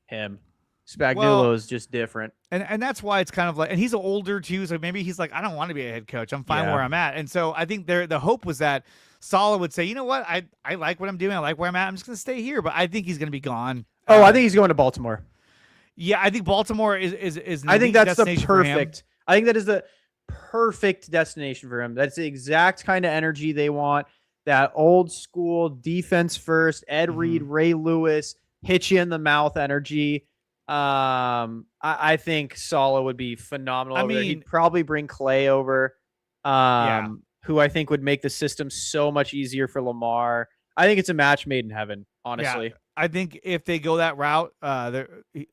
him. Spagnuolo is just different. And that's why it's kind of like, and he's older too, so maybe he's like, I don't want to be a head coach. I'm fine where I'm at. And so I think the hope was that Saleh would say, you know what, I like what I'm doing. I like where I'm at. I'm just going to stay here. But I think he's going to be gone. Oh, I think he's going to Baltimore. Yeah, I think Baltimore is I think that's the perfect. I think that is the perfect destination for him. That's the exact kind of energy they want. That old school defense first, Ed Reed, Ray Lewis, hit you in the mouth energy. I think Saleh would be phenomenal. Over there. He'd probably bring Clay over, who I think would make the system so much easier for Lamar. I think it's a match made in heaven, honestly. Yeah, I think if they go that route,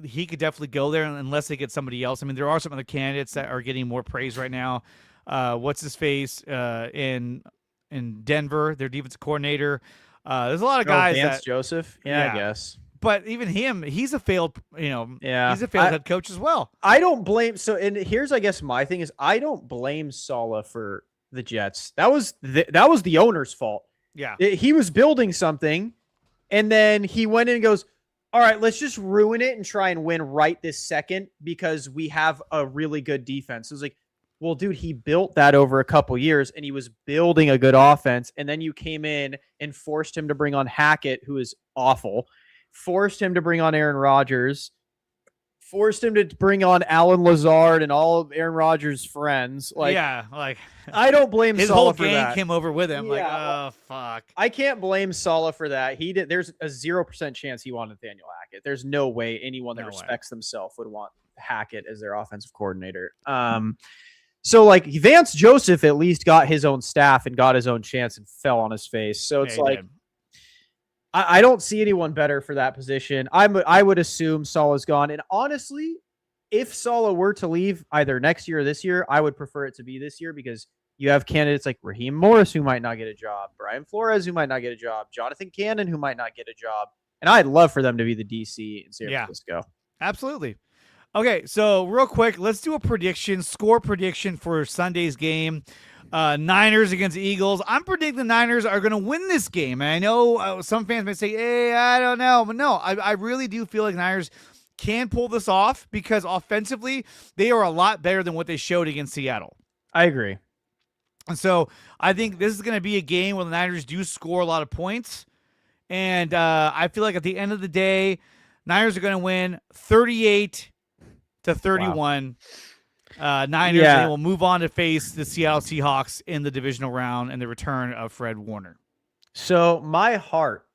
he could definitely go there unless they get somebody else. I mean, there are some other candidates that are getting more praise right now. What's his face in Denver, their defensive coordinator. There's a lot of guys. Vance Joseph. Yeah, I guess. But even him, he's a failed, he's a failed head coach as well. I don't blame. So, and here's, I guess, my thing is I don't blame Saleh for the Jets. That was the owner's fault. Yeah. He was building something, and then he went in and goes, all right, let's just ruin it and try and win right this second because we have a really good defense. It was like, well, dude, he built that over a couple years, and he was building a good offense, and then you came in and forced him to bring on Hackett, who is awful, forced him to bring on Aaron Rodgers, forced him to bring on Alan Lazard and all of Aaron Rodgers' friends. I don't blame his Saleh whole for gang that. came over with him. Oh fuck! I can't blame Saleh for that. He did. There's a 0% chance he wanted Nathaniel Hackett. There's no way anyone that respects themselves would want Hackett as their offensive coordinator. So like Vance Joseph at least got his own staff and got his own chance and fell on his face. So it's I don't see anyone better for that position. I would assume Saleh's gone. And honestly, if Saleh were to leave either next year or this year, I would prefer it to be this year because you have candidates like Raheem Morris who might not get a job, Brian Flores who might not get a job, Jonathan Cannon who might not get a job. And I'd love for them to be the DC in San Francisco. Absolutely. Okay, so real quick, let's do a score prediction for Sunday's game. Niners against Eagles. I'm predicting the Niners are going to win this game. And I know some fans may say, hey, I don't know. But no, I really do feel like Niners can pull this off because offensively, they are a lot better than what they showed against Seattle. I agree. And so I think this is going to be a game where the Niners do score a lot of points. And I feel like at the end of the day, Niners are going to win 38-31. Niners, they will move on to face the Seattle Seahawks in the divisional round and the return of Fred Warner. So my heart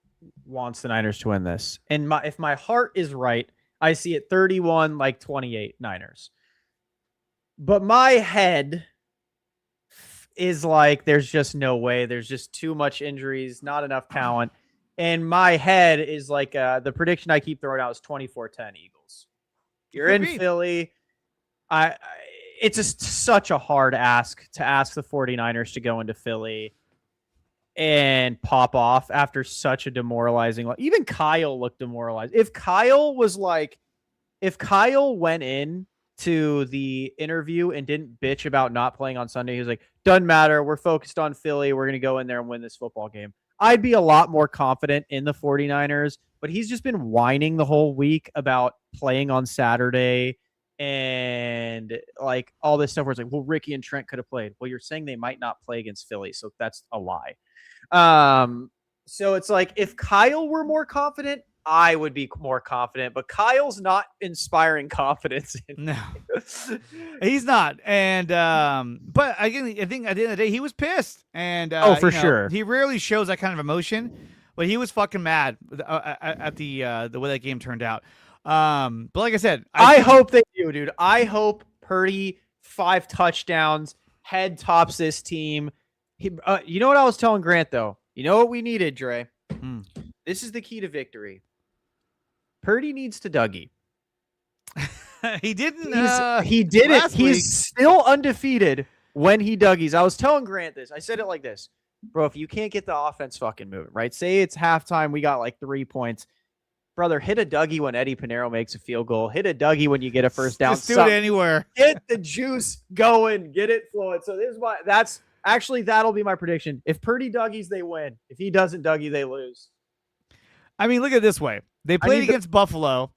wants the Niners to win this. And if my heart is right, I see it 31-28 Niners. But my head is like, there's just no way. There's just too much injuries, not enough talent. And my head is like, the prediction I keep throwing out is 24-10 Eagles. You're in Philly. It's just such a hard ask to ask the 49ers to go into Philly and pop off after such a demoralizing. Even Kyle looked demoralized. If Kyle went in to the interview and didn't bitch about not playing on Sunday, he was like, doesn't matter. We're focused on Philly. We're going to go in there and win this football game. I'd be a lot more confident in the 49ers, but he's just been whining the whole week about playing on Saturday and like all this stuff where it's like, well, Ricky and Trent could have played. Well, you're saying they might not play against Philly, so that's a lie. So it's like if Kyle were more confident, I would be more confident, but Kyle's not inspiring confidence. No, he's not. And but again, I think at the end of the day, he was pissed. And for sure, he rarely shows that kind of emotion, but he was fucking mad at the way that game turned out. But like I said, I hope they do, dude. I hope Purdy 5 touchdowns, head tops this team. You know what I was telling Grant though? You know what we needed, Dre? This is the key to victory. Purdy needs to Dougie. He didn't. He did it. He's still undefeated when he Dougies. I was telling Grant this. I said it like this, bro. If you can't get the offense fucking moving, right? Say it's halftime, we got like 3 points. Brother, hit a Dougie when Eddie Pinero makes a field goal. Hit a Dougie when you get a first down. Just do it anywhere. Get the juice going. Get it flowing. So that'll be my prediction. If Purdy Dougies, they win. If he doesn't Dougie, they lose. I mean, look at it this way. They played against Buffalo,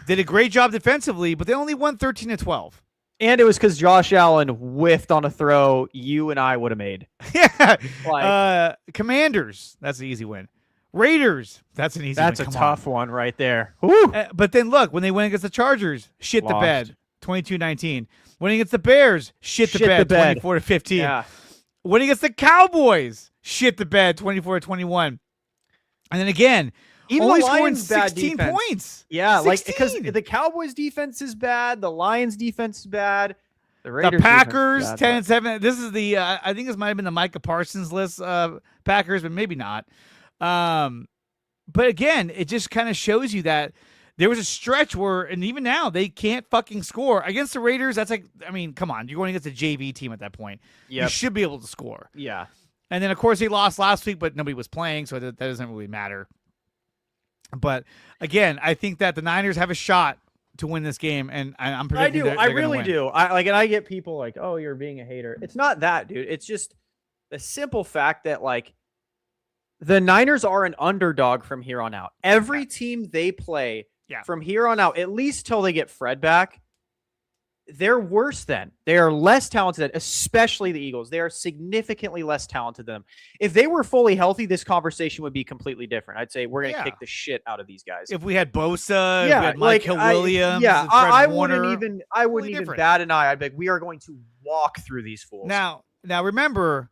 did a great job defensively, but they only won 13-12. And it was because Josh Allen whiffed on a throw you and I would have made. Yeah. Commanders, that's an easy win. Raiders, that's an easy win. That's a tough one right there. But then look, when they went against the Chargers, shit the bed, 22-19. Winning against the Bears, shit the bed, 24-15. Yeah. Winning against the Cowboys, shit the bed, 24-21. And then again, Even only the scoring Lions' bad 16 defense. points. Yeah, 16. like because the Cowboys' defense is bad, the Lions' defense is bad, the Raiders' The defense Packers is bad, 10-7. This is the I think this might have been the Micah Parsons list. Packers, but maybe not. But again, it just kind of shows you that there was a stretch where, and even now, they can't fucking score against the Raiders. That's like, I mean, come on, you're going against a JV team at that point. You Yep. should be able to score. Yeah. And then, of course, they lost last week, but nobody was playing, so that doesn't really matter. But again, I think that the Niners have a shot to win this game, and I'm I predicting do. they're I gonna really win. do. And I get people like, "Oh, you're being a hater." It's not that, dude. It's just the simple fact that like the Niners are an underdog from here on out. Every team they play from here on out, at least till they get Fred back, they're worse than. They are less talented than, especially the Eagles. They are significantly less talented than them. If they were fully healthy, this conversation would be completely different. I'd say we're going to kick the shit out of these guys. If we had Bosa, if we had Mike Hill Williams, and Fred I Warner, wouldn't even bat an eye. I'd be like, we are going to walk through these fools. Now remember,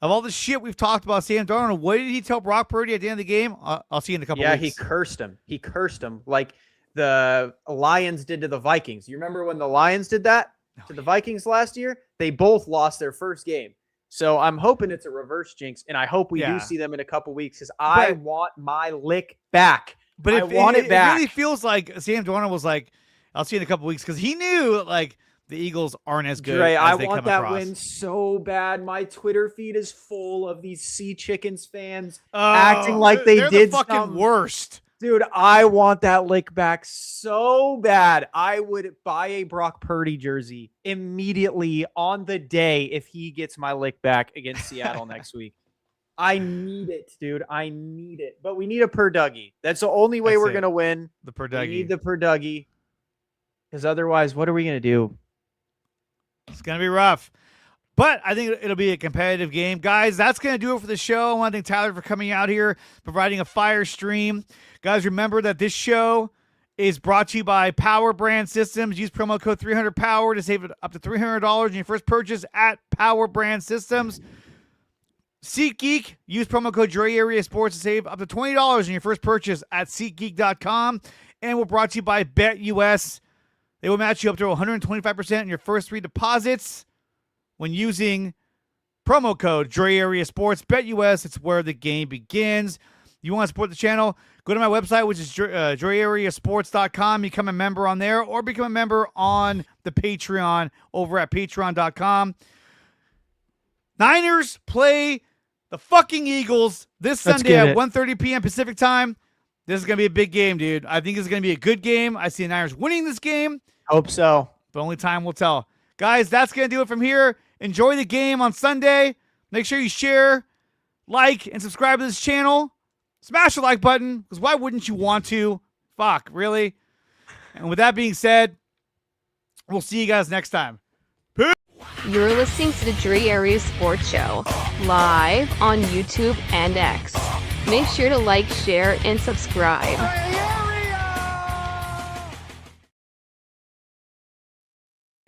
of all the shit we've talked about Sam Darnold, what did he tell Brock Purdy at the end of the game? I'll see you in a couple weeks. Yeah, he cursed him. He cursed him like the Lions did to the Vikings. You remember when the Lions did that to the Vikings last year? They both lost their first game. So I'm hoping it's a reverse jinx, and I hope we do see them in a couple weeks because I want my lick back. But I want it back. It really feels like Sam Darnold was like, I'll see you in a couple weeks, because he knew like the Eagles aren't as good Dre, as they I want come that across. win so bad. My Twitter feed is full of these Sea Chickens fans acting like they're did the fucking something. worst. Dude, I want that lick back so bad. I would buy a Brock Purdy jersey immediately on the day if he gets my lick back against Seattle next week. I need it, dude. I need it. But we need a Purduggy. That's the only way we're going to win. The Purduggy. We need the Purduggy. Because otherwise, what are we going to do? It's going to be rough. But I think it'll be a competitive game. Guys, that's going to do it for the show. I want to thank Tyler for coming out here, providing a fire stream. Guys, remember that this show is brought to you by Power Brand Systems. Use promo code 300POWER to save up to $300 in your first purchase at Power Brand Systems. SeatGeek, use promo code DreAreaSports to save up to $20 in your first purchase at SeatGeek.com. And we're brought to you by BetUS. They will match you up to 125% in your first 3 deposits when using promo code DreAreaSports. BetUS, it's where the game begins. You want to support the channel? Go to my website, which is DreAreaSports.com. Become a member on there, or become a member on the Patreon over at Patreon.com. Niners play the fucking Eagles this Sunday at 1:30 p.m. Pacific time. This is going to be a big game, dude. I think it's going to be a good game. I see the Niners winning this game. Hope so. But only time will tell. Guys, that's going to do it from here. Enjoy the game on Sunday. Make sure you share, like, and subscribe to this channel. Smash the like button, because why wouldn't you want to? Fuck, really? And with that being said, we'll see you guys next time. You're listening to the Dre Areas Sports Show, live on YouTube and X. Make sure to like, share, and subscribe.